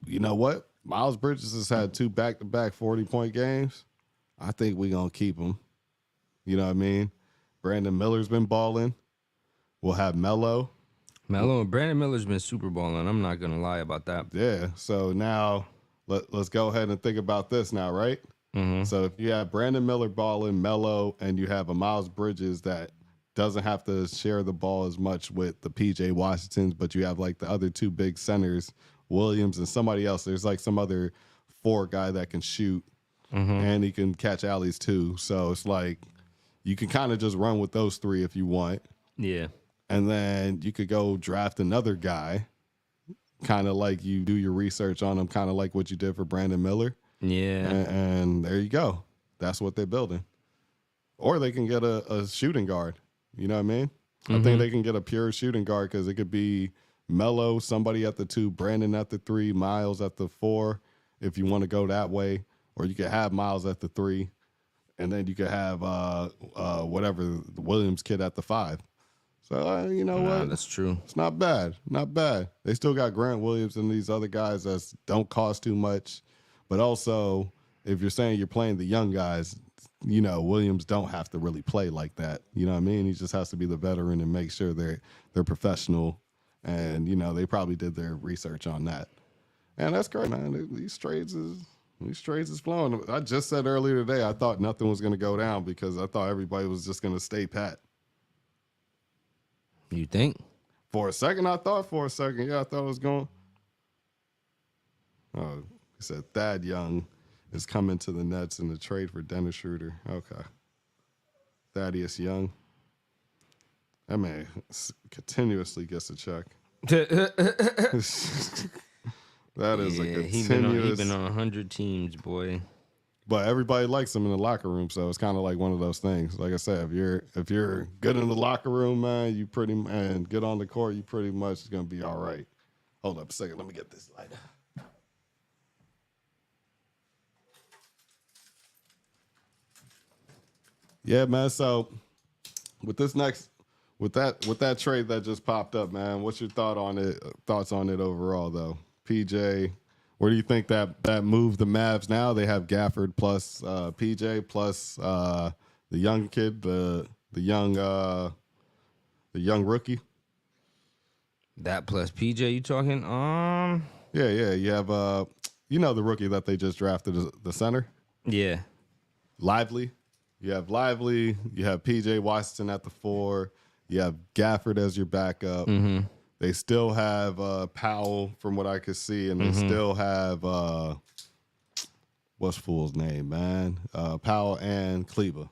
You know what? Miles Bridges has had 2 back-to-back 40-point games. I think we're going to keep him. You know what I mean? Brandon Miller's been balling. We'll have Melo. And Brandon Miller's been super balling. I'm not going to lie about that. Yeah. So now let's go ahead and think about this now, right? Mm-hmm. So if you have Brandon Miller balling, Melo, and you have a Miles Bridges that doesn't have to share the ball as much with the PJ Washingtons, but you have like the other 2 big centers, Williams and somebody else. There's like some other 4 guy that can shoot, and he can catch alleys too. So it's like you can kind of just run with those 3 if you want. Yeah. And then you could go draft another guy, kind of like you do your research on him, kind of like what you did for Brandon Miller. Yeah. And there you go. That's what they're building. Or they can get a shooting guard. You know what I mean? I think they can get a pure shooting guard because it could be Melo, somebody at the 2, Brandon at the 3, Miles at the 4, if you want to go that way. Or you could have Miles at the 3, and then you could have whatever, the Williams kid at the 5. So, you know what? That's true. It's not bad. Not bad. They still got Grant Williams and these other guys that don't cost too much. But also, if you're saying you're playing the young guys, you know, Williams don't have to really play like that. You know what I mean? He just has to be the veteran and make sure they're professional. And, you know, they probably did their research on that. And that's great, man. These trades is flowing. I just said earlier today I thought nothing was going to go down because I thought everybody was just going to stay pat. You think? For a second, I thought it was going. Oh, he said Thad Young is coming to the Nets in the trade for Dennis Schroeder. Okay. Thaddeus Young. That man continuously gets a check. That is a continuous. He's been on 100 teams, boy. But everybody likes him in the locker room, so it's kind of like one of those things. Like I said, if you're good in the locker room, man, and get on the court, you pretty much is gonna be all right. Hold up a second, let me get this light. Yeah, man. So with that trade that just popped up, man, what's your thoughts on it overall, though? PJ. Where do you think that moved the Mavs now? They have Gafford plus PJ plus the young kid, the young rookie. That plus PJ, you talking? Yeah. You have the rookie that they just drafted, the center. Yeah. Lively. You have Lively. You have PJ Washington at the 4. You have Gafford as your backup. Mm-hmm. They still have Powell, from what I could see, and they still have what's fool's name, man? Powell and Kleba.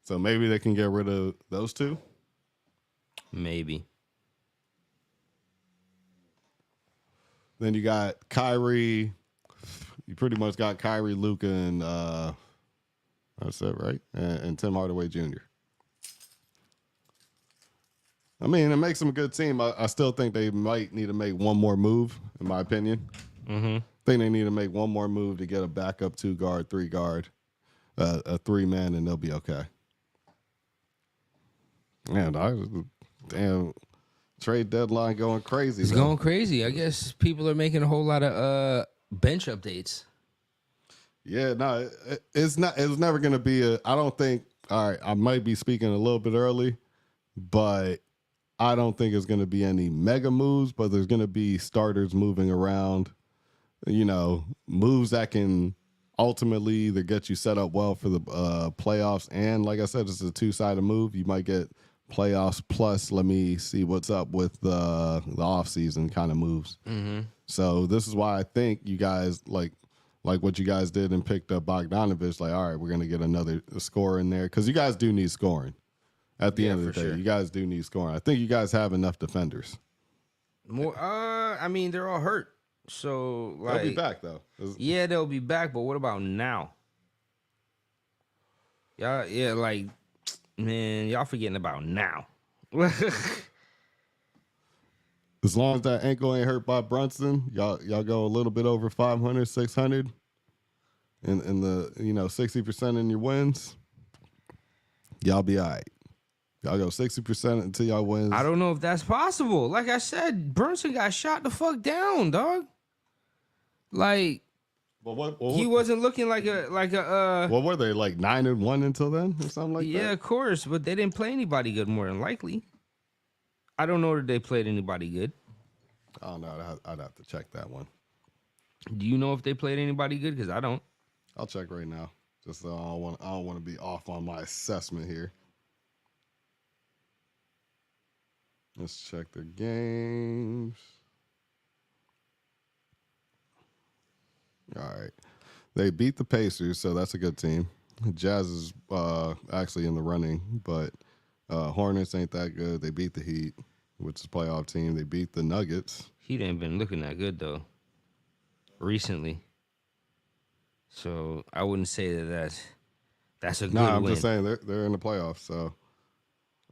So maybe they can get rid of those 2. Maybe. Then you got Kyrie. You pretty much got Kyrie, Luka, and that's it, right? And Tim Hardaway Jr. I mean, it makes them a good team. I still think they might need to make one more move, in my opinion. Mm-hmm. I think they need to make one more move to get a backup 2-guard, 3-guard, a 3-man, and they'll be okay. And Damn, trade deadline going crazy. It's going crazy. I guess people are making a whole lot of bench updates. Yeah, no, it's not. It's never going to be a. I don't think. All right, I might be speaking a little bit early, but I don't think it's going to be any mega moves. But there's going to be starters moving around. You know, moves that can ultimately either get you set up well for the playoffs, and like I said, it's a two-sided move. You might get playoffs plus let me see what's up with the off-season kind of moves. Mm-hmm. So this is why I think you guys like what you guys did and picked up Bogdanovich. Like, all right, we're going to get another scorer in there because you guys do need scoring. At the end of the day, you guys do need scoring. I think you guys have enough defenders. More, I mean, they're all hurt. So, like, they'll be back though. Yeah, they'll be back. But what about now? Yeah, like, man, y'all forgetting about now. As long as that ankle ain't hurt by Brunson, y'all go a little bit over 500, 600, in the 60% in your wins. Y'all be all right. Y'all go 60% until y'all wins. I don't know if that's possible. Like I said, Brunson got shot the fuck down, dog. Like, what he wasn't looking like a. What were they, like 9-1 until then or something like that? Yeah, of course, but they didn't play anybody good. More than likely, I don't know that they played anybody good. I don't know. I'd have to check that one. Do you know if they played anybody good? Because I don't. I'll check right now. Just so I don't want to be off on my assessment here. Let's check their games. All right. They beat the Pacers, so that's a good team. Jazz is actually in the running, but Hornets ain't that good. They beat the Heat, which is a playoff team. They beat the Nuggets. Heat ain't been looking that good, though, recently. So I wouldn't say that's a good win. I'm just saying they're in the playoffs, so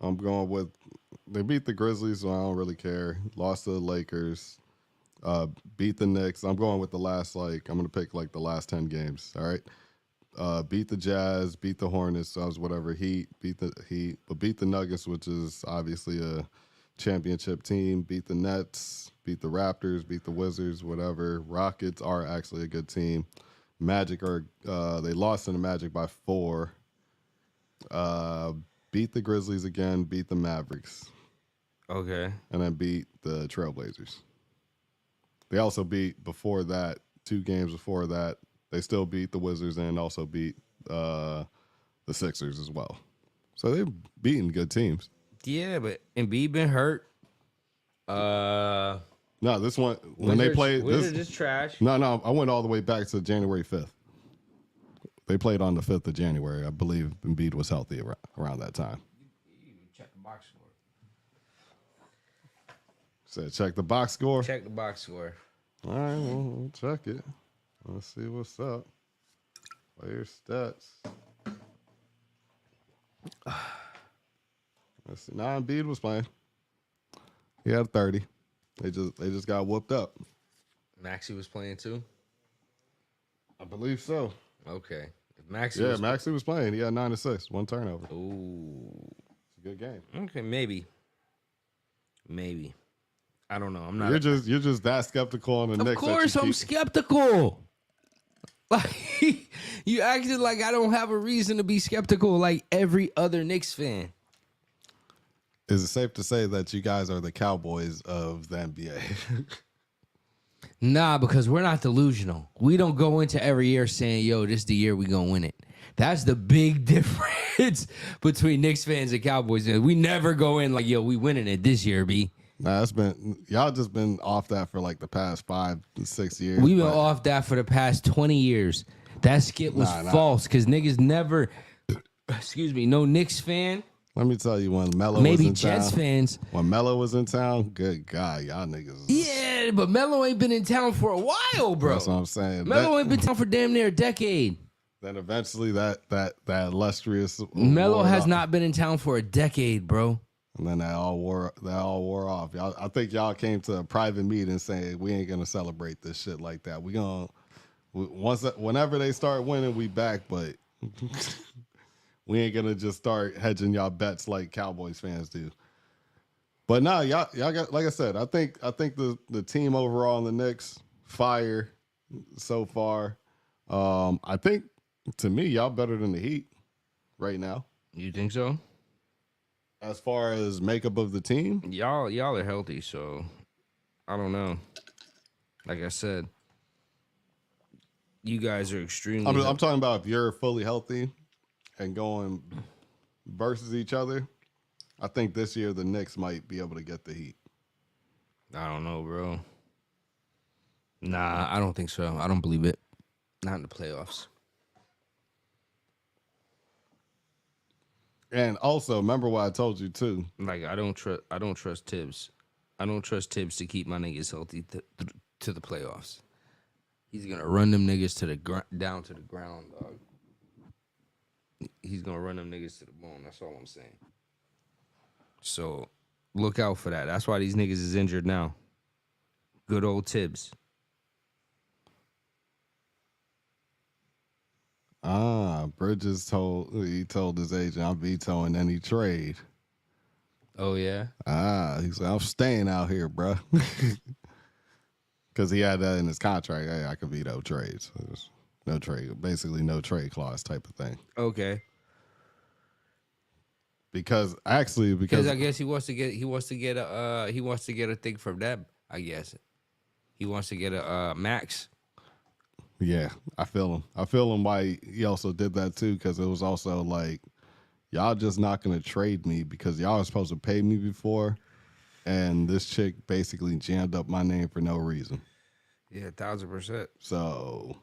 I'm going with they beat the Grizzlies, so I don't really care. Lost to the Lakers. Beat the Knicks. I'm going with the last, I'm going to pick, the last 10 games, all right? Beat the Jazz, beat the Hornets, so I was whatever, beat the Heat, but beat the Nuggets, which is obviously a championship team, beat the Nets, beat the Raptors, beat the Wizards, whatever. Rockets are actually a good team. Magic they lost to the Magic by 4. Beat the Grizzlies again, beat the Mavericks. Okay. And then beat the Trailblazers. They also beat before that, 2 games before that, they still beat the Wizards and also beat the Sixers as well. So they've beaten good teams. Yeah, but Embiid been hurt. No, this one, when they played Wizards is trash. No, I went all the way back to January 5th. They played on the 5th of January. I believe Embiid was healthy around that time. You check the box score. Said check the box score. Check the box score. All right, we'll check it. Let's see what's up. Player stats. Let's see. Nah, Embiid was playing. He had 30. They just got whooped up. Maxey was playing too? I believe so. Okay. If Maxey was playing. He had 9 assists, 1 turnover. Ooh. It's a good game. Okay, maybe. I don't know. I'm not. You're just that skeptical on the Knicks. Of course, I'm skeptical. Like, you acted like I don't have a reason to be skeptical like every other Knicks fan. Is it safe to say that you guys are the Cowboys of the NBA? Nah, because we're not delusional. We don't go into every year saying, yo, this is the year we gonna win it. That's the big difference between Knicks fans and Cowboys fans. We never go in like, yo, we winning it this year, B. Nah, y'all just been off that for the past 5 to 6 years. We've been off that for the past 20 years. That skit was false because niggas never, no Knicks fan. Let me tell you, when Melo was in town. Maybe Jets fans. When Melo was in town, good God, y'all niggas. Yeah, but Melo ain't been in town for a while, bro. That's what I'm saying. Melo ain't been in town for damn near a decade. Then eventually that illustrious Melo has not been in town for a decade, bro. And then that all wore off. I think y'all came to a private meeting saying we ain't gonna celebrate this shit like that. Whenever they start winning, we back, but we ain't gonna just start hedging y'all bets like Cowboys fans do. But no, y'all got, like I said, I think the team overall in the Knicks fire so far. I think to me, y'all better than the Heat right now. You think so? As far as makeup of the team, Y'all are healthy, so I don't know. Like I said, you guys are extremely. I'm talking about if you're fully healthy and going versus each other. I think this year the Knicks might be able to get the Heat. I don't know, bro. Nah, I don't think so. I don't believe it. Not in the playoffs. And also, remember what I told you too. Like I don't trust Tibbs. I don't trust Tibbs to keep my niggas healthy to the playoffs. He's gonna run them niggas to the down to the ground, dog. He's gonna run them niggas to the bone. That's all I'm saying. So look out for that. That's why these niggas is injured now. Good old Tibbs. Bridges told his agent, I'm vetoing any trade. Oh yeah. He said, I'm staying out here, bro. Because he had that in his contract. Hey, I can veto trades. There's no trade, basically no trade clause type of thing. Okay. Because I guess he wants to get a thing from them. I guess he wants to get a max. Yeah, I feel him why he also did that too, because it was also like, y'all just not gonna trade me because y'all are supposed to pay me before, and this chick basically jammed up my name for no reason. Yeah, 1,000%. So,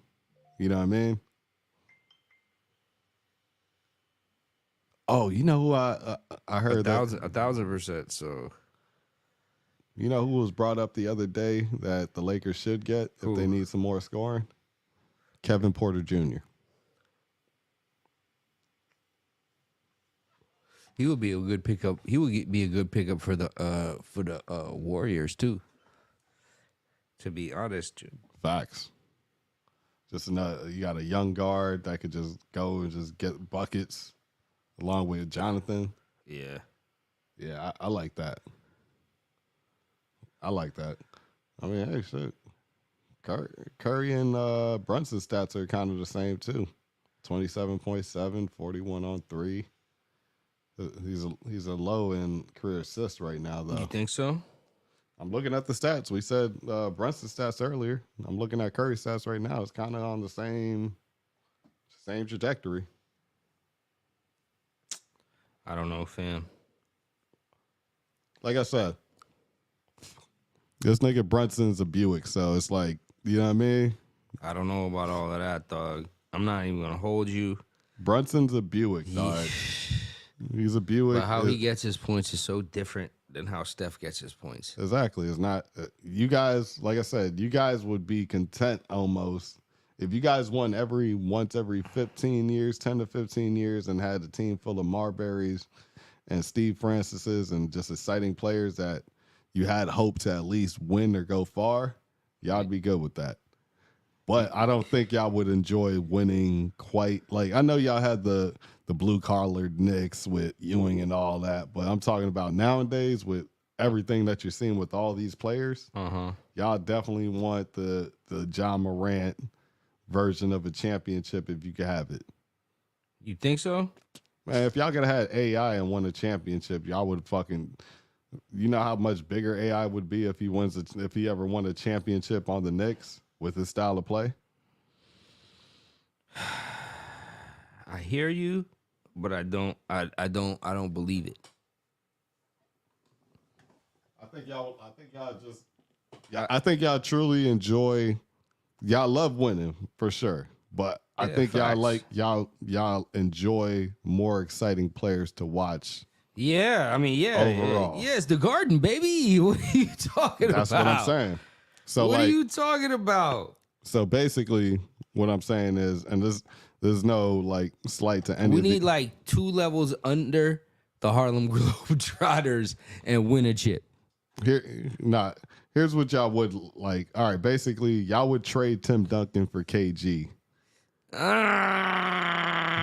you know what I mean? Oh, you know who I heard 1,000%. So, you know who was brought up the other day that the Lakers should get if they need some more scoring? Kevin Porter Jr. He would be a good pickup. He would be a good pickup for the Warriors too. To be honest, Facts. Just another. You got a young guard that could just go and just get buckets, along with Jonathan. Yeah. Yeah, I like that. I like that. I mean, hey, shit. Curry and Brunson's stats are kind of the same too. 27.7, 41 on 3. He's a low in career assists right now, though. You think so? I'm looking at the stats. We said Brunson's stats earlier. I'm looking at Curry's stats right now. It's kind of on the same trajectory. I don't know, fam. Like I said, this nigga Brunson's a Buick, so it's like, you know what I mean? I don't know about all of that, dog. I'm not even gonna hold you. Brunson's a Buick, dog. He's a Buick. But how he gets his points is so different than how Steph gets his points. Exactly. It's not you guys, like I said, you guys would be content almost if you guys won once every 15 years, 10 to 15 years, and had a team full of Marburys and Steve Francis's and just exciting players that you had hope to at least win or go far. Y'all'd be good with that. But I don't think y'all would enjoy winning quite like I know y'all had the blue-collared Knicks with Ewing and all that, but I'm talking about nowadays with everything that you're seeing with all these players. Y'all definitely want the John Morant version of a championship if you could have it. You think so? Man, if y'all could have had AI and won a championship, y'all would fucking. You know how much bigger AI would be if he ever won a championship on the Knicks with his style of play. I hear you, but I don't believe it. I think y'all truly enjoy. Y'all love winning for sure, but I think facts. y'all enjoy more exciting players to watch. Yeah, I mean, yeah, overall. yeah, it's the Garden, baby. What are you talking about? That's what I'm saying. So what are you talking about? So basically, what I'm saying is, and there's no like slight to any. We need like 2 levels under the Harlem Globetrotters and win a chip. Here's what y'all would like. All right, basically, y'all would trade Tim Duncan for KG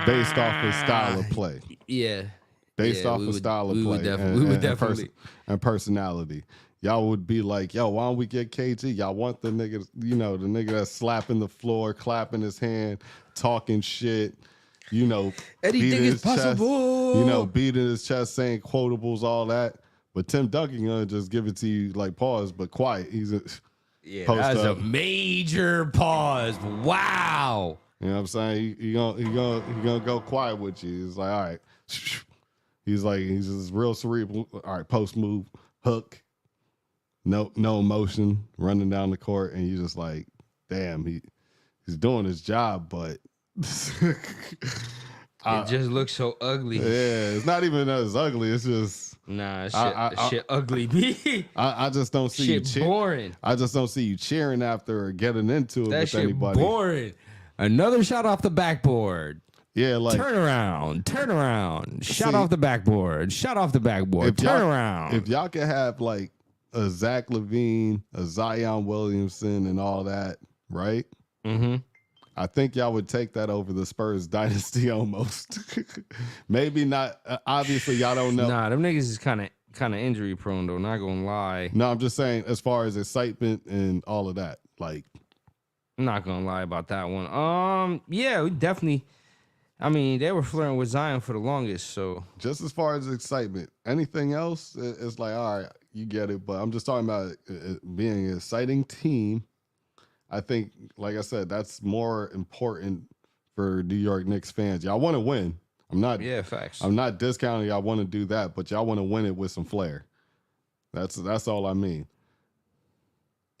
based off his style of play. Yeah. based off of style of play and personality. Y'all would be like, yo, why don't we get KG? Y'all want the nigga, the nigga that's slapping the floor, clapping his hand, talking shit, anything is possible. Chest, beating his chest, saying quotables, all that. But Tim Duncan gonna just give it to you like pause, but quiet. He's that's a major pause. Wow. You know what I'm saying? He gonna go quiet with you. It's like, all right. He's just real cerebral. All right, post move, hook. No emotion, running down the court, and you just like, damn, he's doing his job, but it just looks so ugly. Yeah, it's not even as ugly. It's just shit ugly. I just don't see shit boring. I just don't see you cheering after or getting into it that with shit anybody. Boring. Another shot off the backboard. Yeah, like turn around. Shot off the backboard. Shot off the backboard. Turn around. If y'all can have like a Zach LaVine, a Zion Williamson, and all that, right? Mm-hmm. I think y'all would take that over the Spurs dynasty almost. Maybe not. Obviously, y'all don't know. Nah, them niggas is kind of injury prone though. Not gonna lie. No, I'm just saying as far as excitement and all of that. Like, I'm not gonna lie about that one. Yeah, we definitely. I mean, they were flirting with Zion for the longest. So just as far as excitement, anything else, it's like, all right, you get it. But I'm just talking about it being an exciting team. I think, like I said, that's more important for New York Knicks fans. Y'all want to win. Facts. I'm not discounting y'all want to do that, but y'all want to win it with some flair. That's all I mean.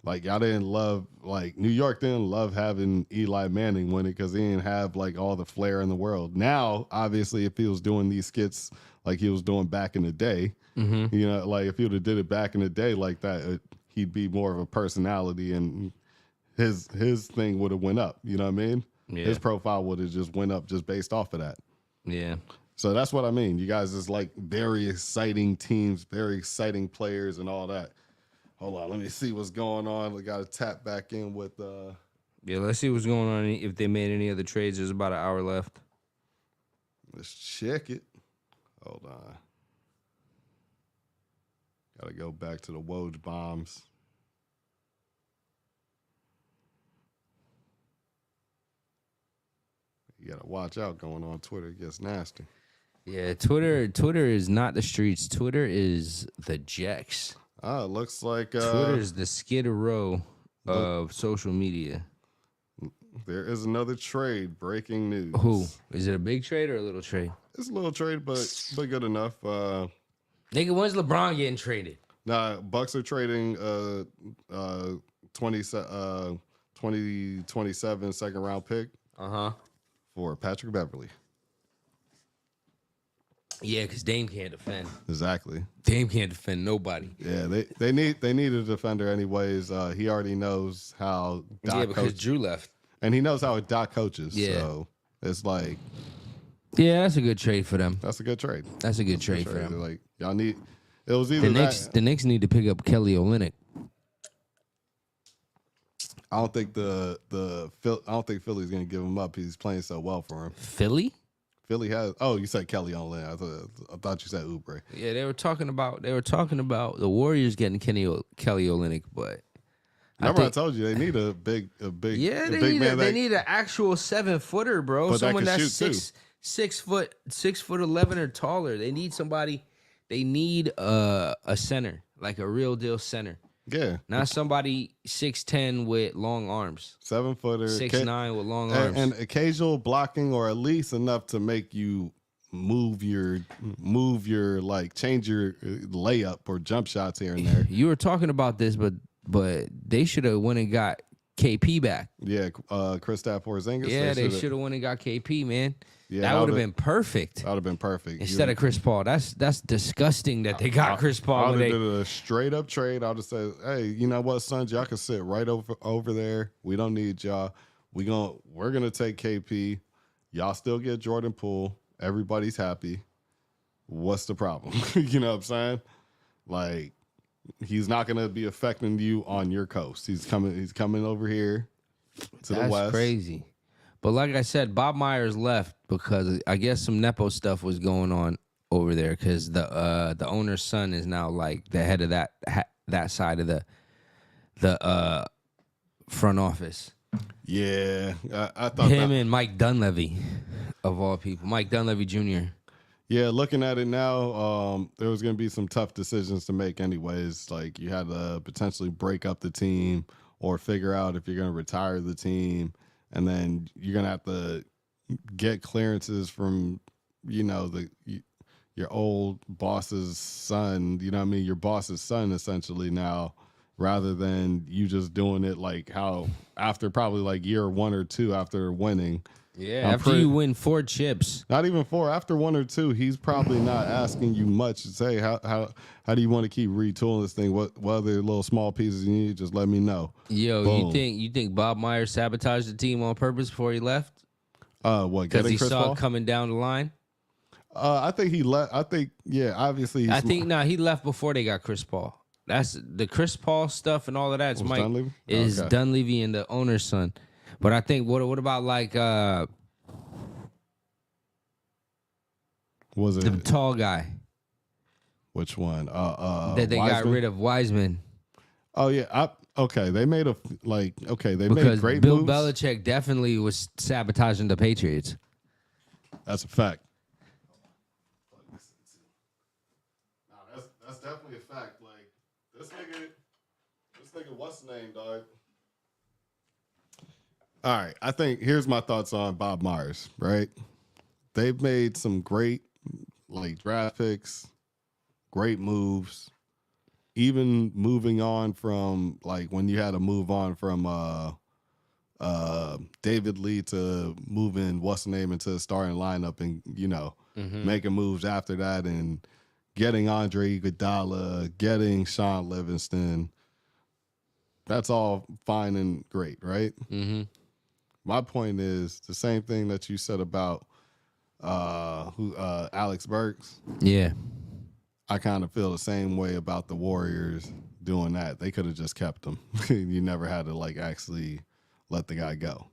Like, y'all didn't love, like, New York didn't love having Eli Manning win it because he didn't have, like, all the flair in the world. Now, obviously, if he was doing these skits like he was doing back in the day, like, if he would have did it back in the day like that, he'd be more of a personality and his thing would have went up. You know what I mean? Yeah. His profile would have just went up just based off of that. Yeah. So that's what I mean. You guys is, like, very exciting teams, very exciting players and all that. Hold on, let me see what's going on. We got to tap back in with. Yeah, let's see what's going on. If they made any other trades, there's about an hour left. Let's check it. Hold on. Got to go back to the Woj bombs. You got to watch out going on Twitter. It gets nasty. Yeah, Twitter is not the streets. Twitter is the Jacks. It looks like Twitter is the Skid Row of social media. There is another trade. Breaking news. Who? Is it a big trade or a little trade? It's a little trade, but good enough. Nigga, when's LeBron getting traded? Nah, Bucks are trading 2027 second round pick. For Patrick Beverley. Yeah, because Dame can't defend. Exactly. Dame can't defend nobody. Yeah, they need a defender anyways. He already knows how Doc because Drew left. And he knows how Doc coaches. Yeah. So it's like, yeah, that's a good trade for them. That's a good trade. That's a good trade for them. Like, y'all need, it was either the Knicks need to pick up Kelly Olynyk. I don't think Philly's gonna give him up. He's playing so well for him. Philly has. Oh, you said Kelly Olynyk. I thought you said Oubre. Yeah, they were talking about the Warriors getting Kelly Olynyk, but remember I told you they need a big yeah, they need an actual 7-footer, bro. But someone that that's 6'11" or taller. They need somebody. They need a center, like a real deal center. Yeah, not somebody 6'10" with long arms. 7-footer, 6'9" with long arms, and occasional blocking, or at least enough to make you move your like change your layup or jump shots here and there. You were talking about this, but they should have went and got KP back. Yeah, Kristaps Porzingis. Yeah, they should have went and got KP, man. Yeah, that would have been perfect. That would have been perfect. Instead of Chris Paul. That's disgusting that they got Chris Paul. I would have did a straight up trade. I would have said, hey, you know what, sons, y'all can sit right over there. We don't need y'all. We're gonna take KP. Y'all still get Jordan Poole. Everybody's happy. What's the problem? You know what I'm saying? Like, he's not gonna be affecting you on your coast. He's coming over here to the west. That's crazy. But like I said, Bob Myers left because I guess some Nepo stuff was going on over there because the owner's son is now like the head of that side of the front office. Yeah, I thought him and Mike Dunleavy, of all people, Mike Dunleavy Jr. Yeah, looking at it now, there was going to be some tough decisions to make anyways. Like you had to potentially break up the team or figure out if you're going to retire the team. And then you're going to have to get clearances from, your old boss's son, you know what I mean? Your boss's son essentially now, rather than you just doing it like how after probably like year 1 or 2 after winning. Yeah, after you win 4 chips. Not even 4. After 1 or 2, he's probably not asking you much to say, how do you want to keep retooling this thing? What other little small pieces you need? Just let me know. Yo, Boom. you think Bob Myers sabotaged the team on purpose before he left? What? Because he Chris saw Paul? it coming down the line? I think he left. I think, yeah, obviously. He left before they got Chris Paul. That's the Chris Paul stuff and all of that. It's Mike Dunleavy? Is Okay. Dunleavy and the owner's son. But I think what about like was it the tall guy which one? that they got Wiseman? rid of, Wiseman? Oh yeah. Okay, they made they made Because great Bill moves. Belichick definitely was sabotaging the Patriots. That's a fact. No, that's definitely a fact. Like this nigga, what's the name, dog? All right, I think here's my thoughts on Bob Myers. Right, they've made some great draft picks, great moves. Even moving on from when you had to move on from David Lee to moving what's the name into the starting lineup and making moves after that and getting Andre Iguodala, getting Sean Livingston. That's all fine and great, right? Mm-hmm. My point is the same thing that you said about Alex Burks. Yeah. I kind of feel the same way about the Warriors doing that. They could have just kept him. You never had to actually let the guy go.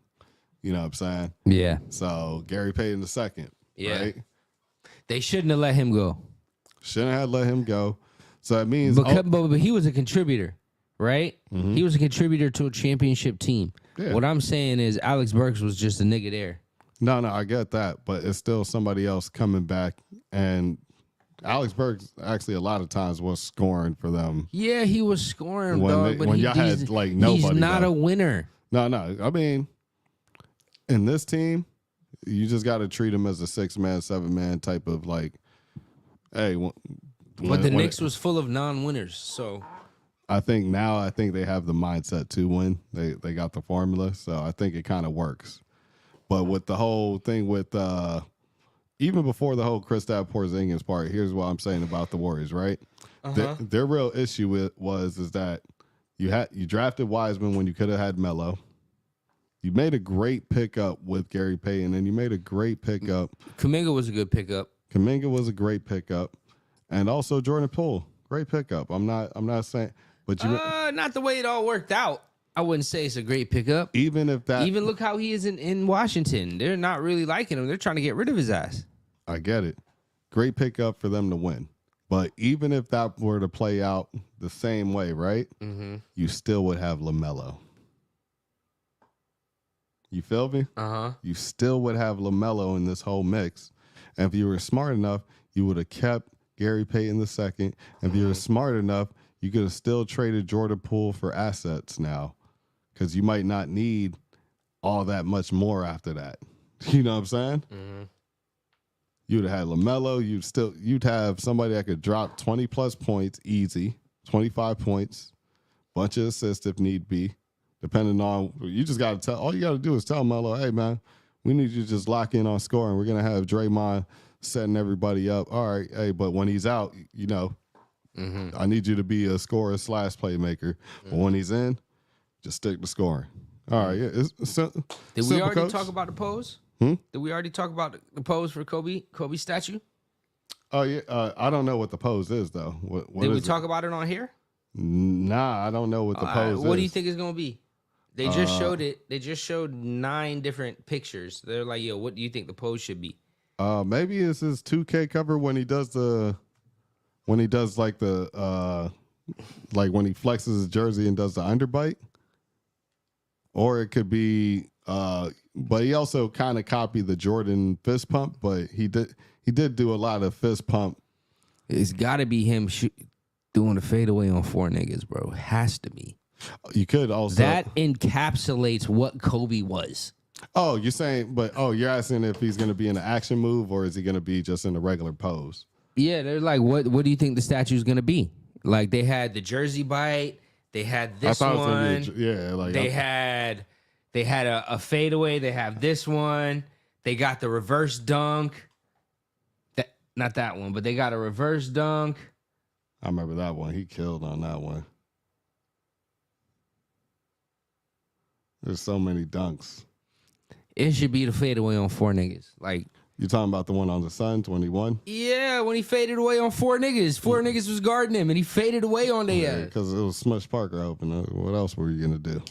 You know what I'm saying? Yeah. So Gary Payton II, right? They shouldn't have let him go. Shouldn't have let him go. So that means, but he was a contributor, right? Mm-hmm. He was a contributor to a championship team. Yeah. What I'm saying is Alex Burks was just a nigga there. No, I get that, but it's still somebody else coming back, and Alex Burks actually a lot of times was scoring for them. Yeah, he was scoring, dog. But y'all had nobody. He's not a winner. No. I mean, in this team, you just got to treat him as a 6-man, 7-man type of hey. But the Knicks was full of non-winners, so I think they have the mindset to win. They got the formula, so I think it kind of works. But with the whole thing with even before the whole Kristaps Porzingis part, here's what I'm saying about the Warriors, right? Their real issue is that you drafted Wiseman when you could have had Melo. You made a great pickup with Gary Payton, and you made a great pickup. Kuminga was a good pickup. Kuminga was a great pickup, and also Jordan Poole, great pickup. I'm not saying, but not the way it all worked out. I wouldn't say it's a great pickup. Even look how he is in Washington. They're not really liking him. They're trying to get rid of his ass. I get it. Great pickup for them to win. But even if that were to play out the same way, right? Mm-hmm. You still would have LaMelo. You feel me? Uh-huh. You still would have LaMelo in this whole mix. And if you were smart enough, you would have kept Gary Payton II. And if you were smart enough, you could have still traded Jordan Poole for assets now. Because you might not need all that much more after that. You know what I'm saying? Mm-hmm. You'd have had LaMelo. You'd have somebody that could drop 20-plus points easy, 25 points, bunch of assists if need be, depending on – you just got to tell – all you got to do is tell Melo, hey, man, we need you to just lock in on scoring. We're going to have Draymond setting everybody up. All right, hey, but when he's out, I need you to be a scorer / playmaker. But when he's in, just stick to scoring. All right, yeah. Did we already talk about the pose? Did we already talk about the pose for Kobe statue? Oh, yeah. I don't know what the pose is, though. What Did we talk about it on here? Nah, I don't know what the pose is. What do you think it's going to be? They just showed it. They just showed 9 different pictures. They're like, yo, what do you think the pose should be? Maybe it's his 2K cover when he does like when he flexes his jersey and does the underbite. Or it could be, but he also kind of copied the Jordan fist pump, but he did do a lot of fist pump. It's got to be him doing a fadeaway on 4 niggas, bro. It has to be. You could also. That encapsulates what Kobe was. Oh, you're saying, but you're asking if he's going to be in an action move or is he going to be just in a regular pose? Yeah, they're like, what do you think the statue's going to be? Like, they had the jersey bite. They had this one. They had a fadeaway. They have this one. They got the reverse dunk. Not that one, but they got a reverse dunk. I remember that one. He killed on that one. There's so many dunks. It should be the fadeaway on 4 niggas. Like, you talking about the one on the Suns when he won? Yeah, when he faded away on 4 niggas. 4 niggas was guarding him, and he faded away on their ass. Because it was Smush Parker open. What else were you going to do?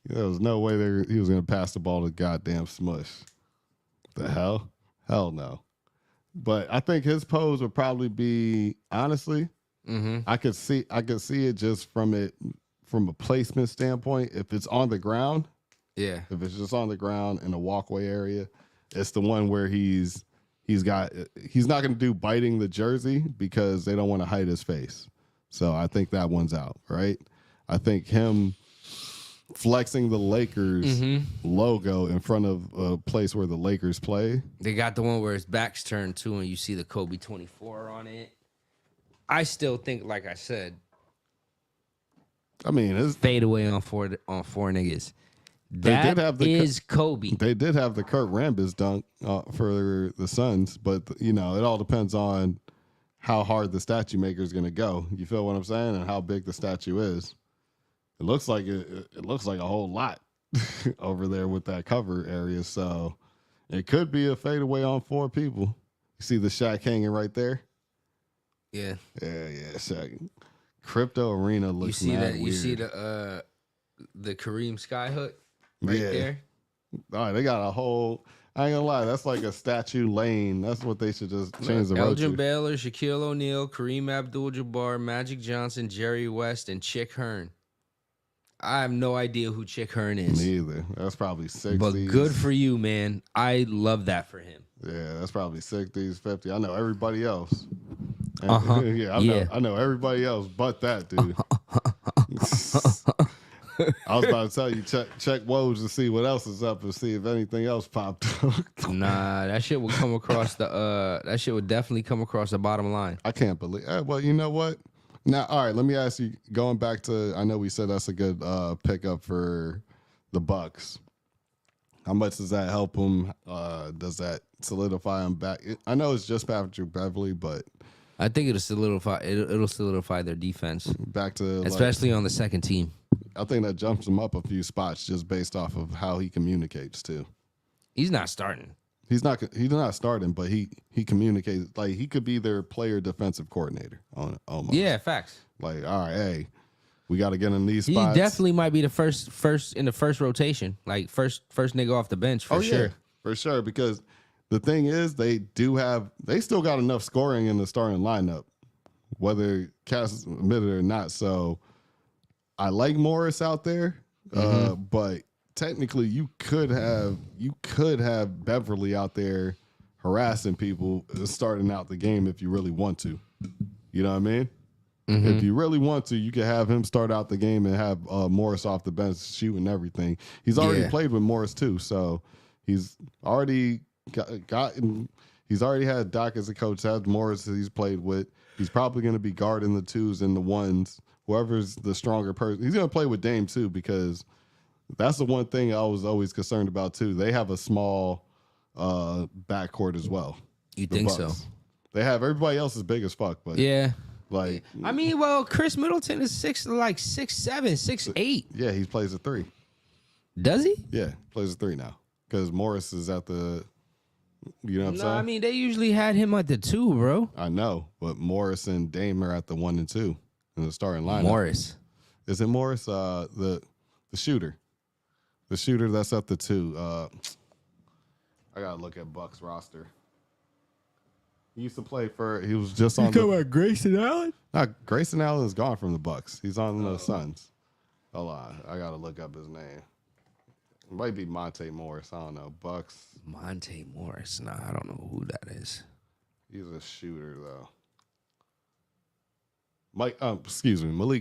There was no way he was going to pass the ball to goddamn Smush. The hell? Hell no. But I think his pose would probably be, honestly, I could see it just from a placement standpoint. If it's on the ground, if it's just on the ground in a walkway area, it's the one where he's not going to do biting the jersey because they don't want to hide his face. So I think that one's out, right? I think him flexing the Lakers logo in front of a place where the Lakers play. They got the one where his back's turned to and you see the Kobe 24 on it. I still think, like I said, I mean, his fadeaway on four niggas. That is Kobe. They did have the Kurt Rambis dunk for the Suns, but it all depends on how hard the statue maker is going to go. You feel what I'm saying? And how big the statue is. It looks like it looks like a whole lot over there with that cover area. So it could be a fadeaway on 4 people. You see the Shaq hanging right there? Yeah. Yeah, Shaq. Crypto Arena looks weird. You see the Kareem Skyhook there? All right, they got a whole. I ain't gonna lie, that's like a statue lane. That's what they should just change the road to. Elgin Baylor, Shaquille O'Neal, Kareem Abdul-Jabbar, Magic Johnson, Jerry West, and Chick Hearn. I have no idea who Chick Hearn is. Me either. That's probably 60s. But good for you, man. I love that for him. Yeah, that's probably 60s, 50s. I know everybody else. I know everybody else but that dude. I was about to tell you, check Woj to see what else is up and see if anything else popped up. Nah, that shit would come across that shit would definitely come across the bottom line. I can't believe. Well, you know what? Now, all right. Let me ask you. Going back to, I know we said that's a good pickup for the Bucks. How much does that help them? Does that solidify them back? I know it's just Patrick Beverly, but I think it'll solidify their defense back to, especially on the second team. I think that jumps him up a few spots just based off of how he communicates too. He's not starting. He's not starting, but he communicates like he could be their player defensive coordinator on almost. Yeah, facts. Like, all right, hey, we got to get in these spots. He definitely might be the first in the first rotation, like first nigga off the bench for sure. Yeah, for sure. Because the thing is, they still got enough scoring in the starting lineup, whether Cass admitted it or not. So I like Morris out there, but technically you could have Beverly out there harassing people starting out the game if you really want to. You know what I mean? If you really want to, you could have him start out the game and have Morris off the bench shooting everything. He's already played with Morris too, so he's already he's already had Doc as a coach, has Morris that he's played with. He's probably going to be guarding the 2s and the 1s. Whoever's the stronger person. He's going to play with Dame too, because that's the one thing I was always concerned about too. They have a small backcourt as well. You think Bucks. so? They have everybody else is big as fuck, but yeah. Like, I mean, well, Chris Middleton is 6'7", 6'8". Yeah, he plays a 3. Does he? Yeah, plays a 3 now because Morris is at the. You know what I'm saying? I mean, they usually had him at the 2, bro. I know, but Morris and Dame are at the 1 and 2 in the starting lineup. Morris, is it Morris? The shooter, that's at the 2. I gotta look at Bucks roster. He used to play for. He was just on. You talking about Grayson Allen? Grayson Allen is gone from the Bucks. He's on the Suns. Hold on, I gotta look up his name. It might be Monte Morris. I don't know. Bucks. Monte Morris. Nah, I don't know who that is. He's a shooter though. Malik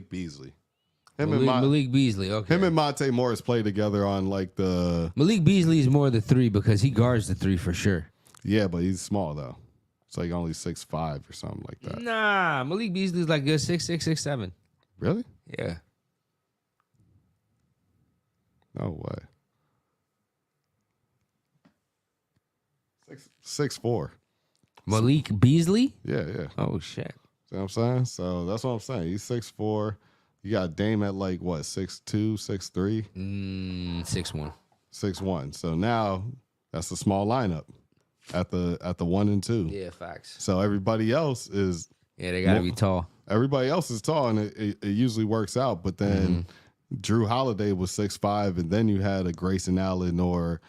Beasley. Malik Beasley. Okay. Him and Monte Morris play together on like the. Malik Beasley is more the 3 because he guards the 3 for sure. Yeah, but he's small though. It's like only 6'5" or something like that. Nah, Malik Beasley's like good 6'6", 6'7". Really? Yeah. No way. 6'4". Malik Beasley? Yeah. Oh shit. See what I'm saying? So that's what I'm saying. He's 6'4". You got Dame at like what, 6'2", 6'3"? 6'1". 6'1". So now that's a small lineup at the 1 and 2. Yeah, facts. So everybody else is they gotta be tall. Everybody else is tall, and it usually works out. But then Drew Holiday was 6'5", and then you had a Grayson Allen or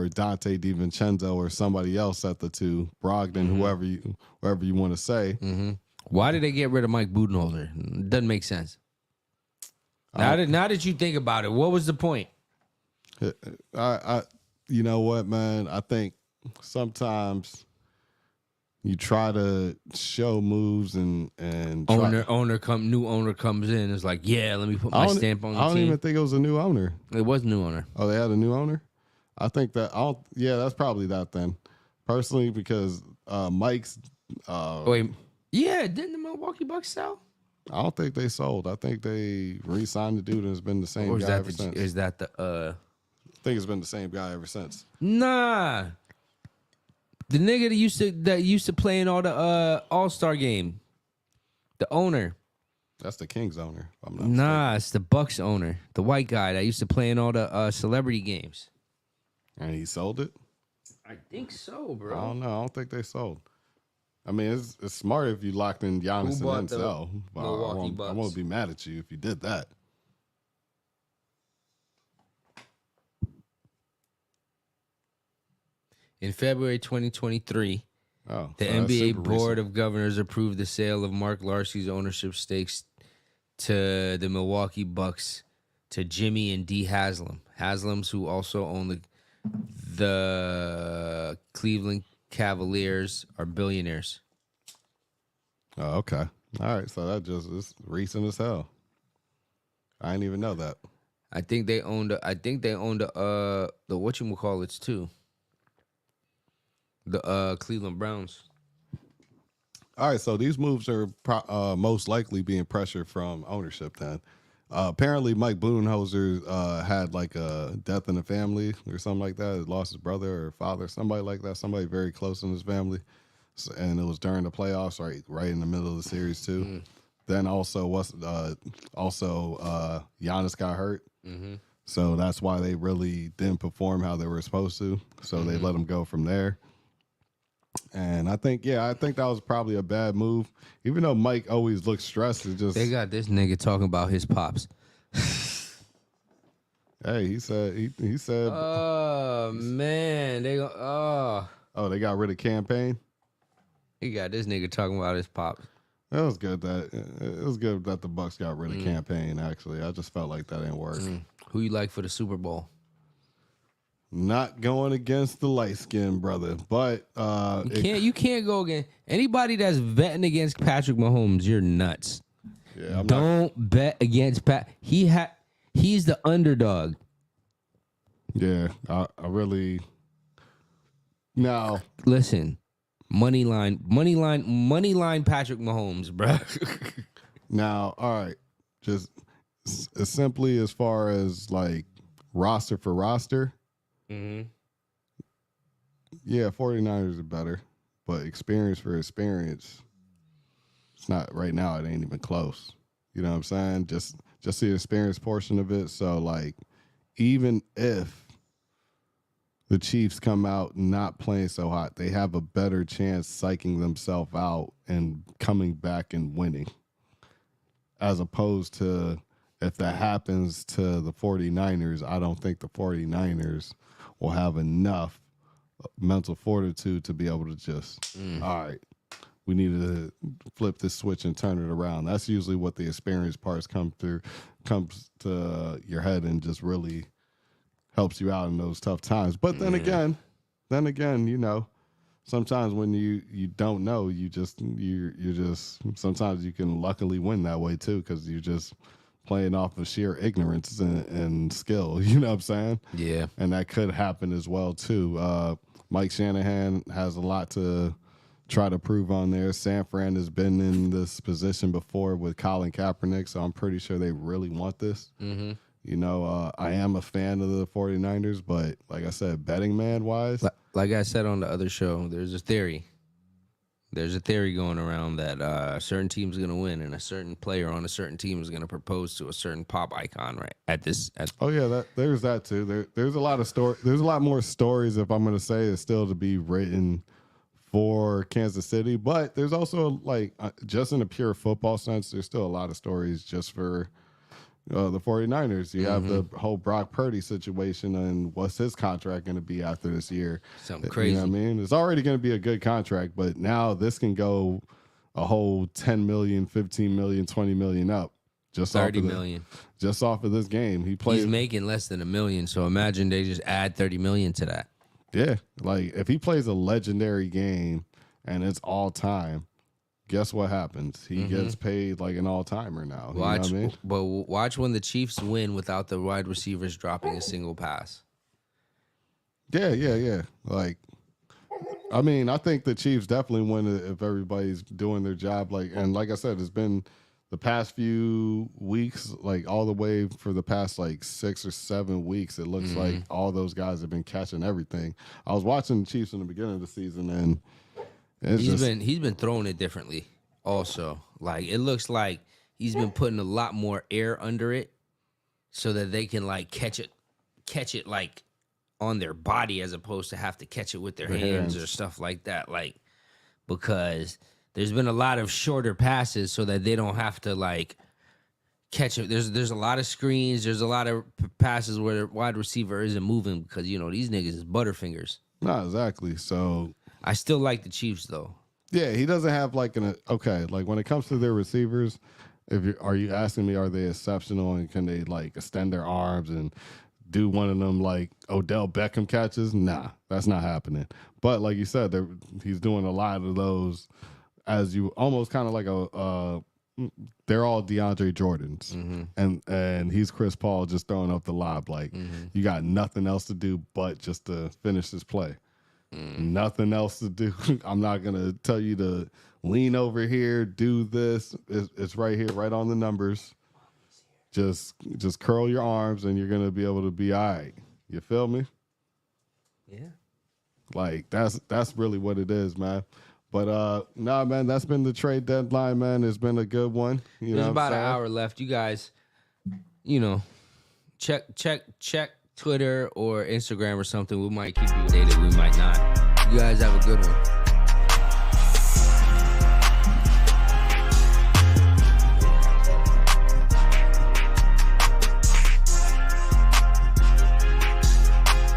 Dante DiVincenzo or somebody else at the 2, Brogdon, whoever you want to say. Why did they get rid of Mike Budenholzer? Doesn't make sense. Now that you think about it, what was the point? You know what, man? I think sometimes you try to show moves and new owner comes in. It's like, yeah, let me put my stamp on the team. I don't even think it was a new owner. It was new owner. Oh, they had a new owner? I think that that's probably that then. Personally, because Mike's yeah, didn't the Milwaukee Bucks sell? I don't think they sold. I think they re-signed the dude and it's been the same guy ever since. Is that the I think it's been the same guy ever since. Nah. The nigga that used to play in all the All-Star game. The owner. That's the Kings owner. If I'm not nah, mistaken. it's the Bucks owner. The white guy that used to play in all the celebrity games. And he sold it? I think so, bro. I don't know. I don't think they sold. I mean, it's smart if you locked in Giannis and Denzel. I won't be mad at you if you did that. In February 2023, the NBA Board of Governors approved the sale of Mark Larcy's ownership stakes to the Milwaukee Bucks to Jimmy and Dee Haslam. Haslams, who also own the Cleveland Cavaliers, are billionaires. Oh, okay. All right. So that just is recent as hell. I didn't even know that. I think they owned the whatchamacallits too. The Cleveland Browns. All right, so these moves are most likely being pressured from ownership then. Apparently, Mike Budenholzer had like a death in the family or something like that. He lost his brother or father, somebody like that, somebody very close in his family. So, and it was during the playoffs, right in the middle of the series too. Then also Giannis got hurt. So that's why they really didn't perform how they were supposed to. So they let him go from there. And I think that was probably a bad move. Even though Mike always looks stressed, they got this nigga talking about his pops. Hey, he said. Oh man, they got rid of campaign. He got this nigga talking about his pops. It was good that the Bucks got rid of campaign. Actually, I just felt like that didn't work. Who you like for the Super Bowl? Not going against the light skinned brother, but you can't go against anybody that's betting against Patrick Mahomes. You're nuts. Yeah, don't bet against Pat. He's the underdog. Yeah, I really. Now listen, money line Patrick Mahomes, bro. Now, all right, just as simply as far as like roster for roster. Yeah, 49ers are better, but experience for experience, it's not right now. It ain't even close. You know what I'm saying? Just the experience portion of it. So like, even if the Chiefs come out not playing so hot, they have a better chance psyching themselves out and coming back and winning, as opposed to if that happens to the 49ers. I don't think the 49ers will have enough mental fortitude to be able to just, all right, we need to flip this switch and turn it around. That's usually what the experience parts comes to your head and just really helps you out in those tough times. But then again, you know, sometimes when you don't know, you're just sometimes you can luckily win that way too, because you're just playing off of sheer ignorance and skill. You know what I'm saying? Yeah. And that could happen as well too. Mike Shanahan has a lot to try to prove on there. San Fran has been in this position before with Colin Kaepernick, so I'm pretty sure they really want this. Mm-hmm. You know, I am a fan of the 49ers, but like I said, betting man-wise. Like I said on the other show, there's a theory. There's a theory going around that a certain team's going to win and a certain player on a certain team is going to propose to a certain pop icon right at this. Oh, yeah, there's that too. There's a lot of there's a lot more stories, if I'm going to say, is still to be written for Kansas City. But there's also, like, just in a pure football sense, there's still a lot of stories just for the 49ers. You have the whole Brock Purdy situation and what's his contract going to be after this year. Something crazy. You know what I mean? It's already going to be a good contract, but now this can go a whole 10 million, 15 million, 20 million up. Just 30 million. Just off of this game. He's making less than $1 million, so imagine they just add 30 million to that. Yeah. Like, if he plays a legendary game and it's all time, guess what happens? He gets paid like an all-timer now. You know what I mean? But watch when the Chiefs win without the wide receivers dropping a single pass. Yeah. Like, I mean, I think the Chiefs definitely win if everybody's doing their job. Like I said, it's been the past few weeks, like all the way for the past like 6 or 7 weeks. It looks like all those guys have been catching everything. I was watching the Chiefs in the beginning of the season, and he's been throwing it differently also. Like, it looks like he's been putting a lot more air under it so that they can like catch it like on their body as opposed to have to catch it with their hands or stuff like that. Like, because there's been a lot of shorter passes so that they don't have to like catch it. There's a lot of screens. There's a lot of passes where the wide receiver isn't moving because, you know, these niggas is butterfingers. Not exactly. So I still like the Chiefs, though. Yeah, he doesn't have like like when it comes to their receivers, are you asking me, are they exceptional and can they like extend their arms and do one of them like Odell Beckham catches? Nah, that's not happening. But like you said, he's doing a lot of those as you almost kind of like they're all DeAndre Jordans, and he's Chris Paul just throwing up the lob. Like, you got nothing else to do but just to finish this play. Nothing else to do. I'm not going to tell you to lean over here, do this. It's right here, right on the numbers. Just curl your arms and you're going to be able to be all right. You feel me? Yeah. Like, that's really what it is, man. But nah, man, that's been the trade deadline, man. It's been a good one. There's about an hour left. You guys, you know, check Twitter or Instagram or something. We might keep you updated. We might not. You guys have a good one.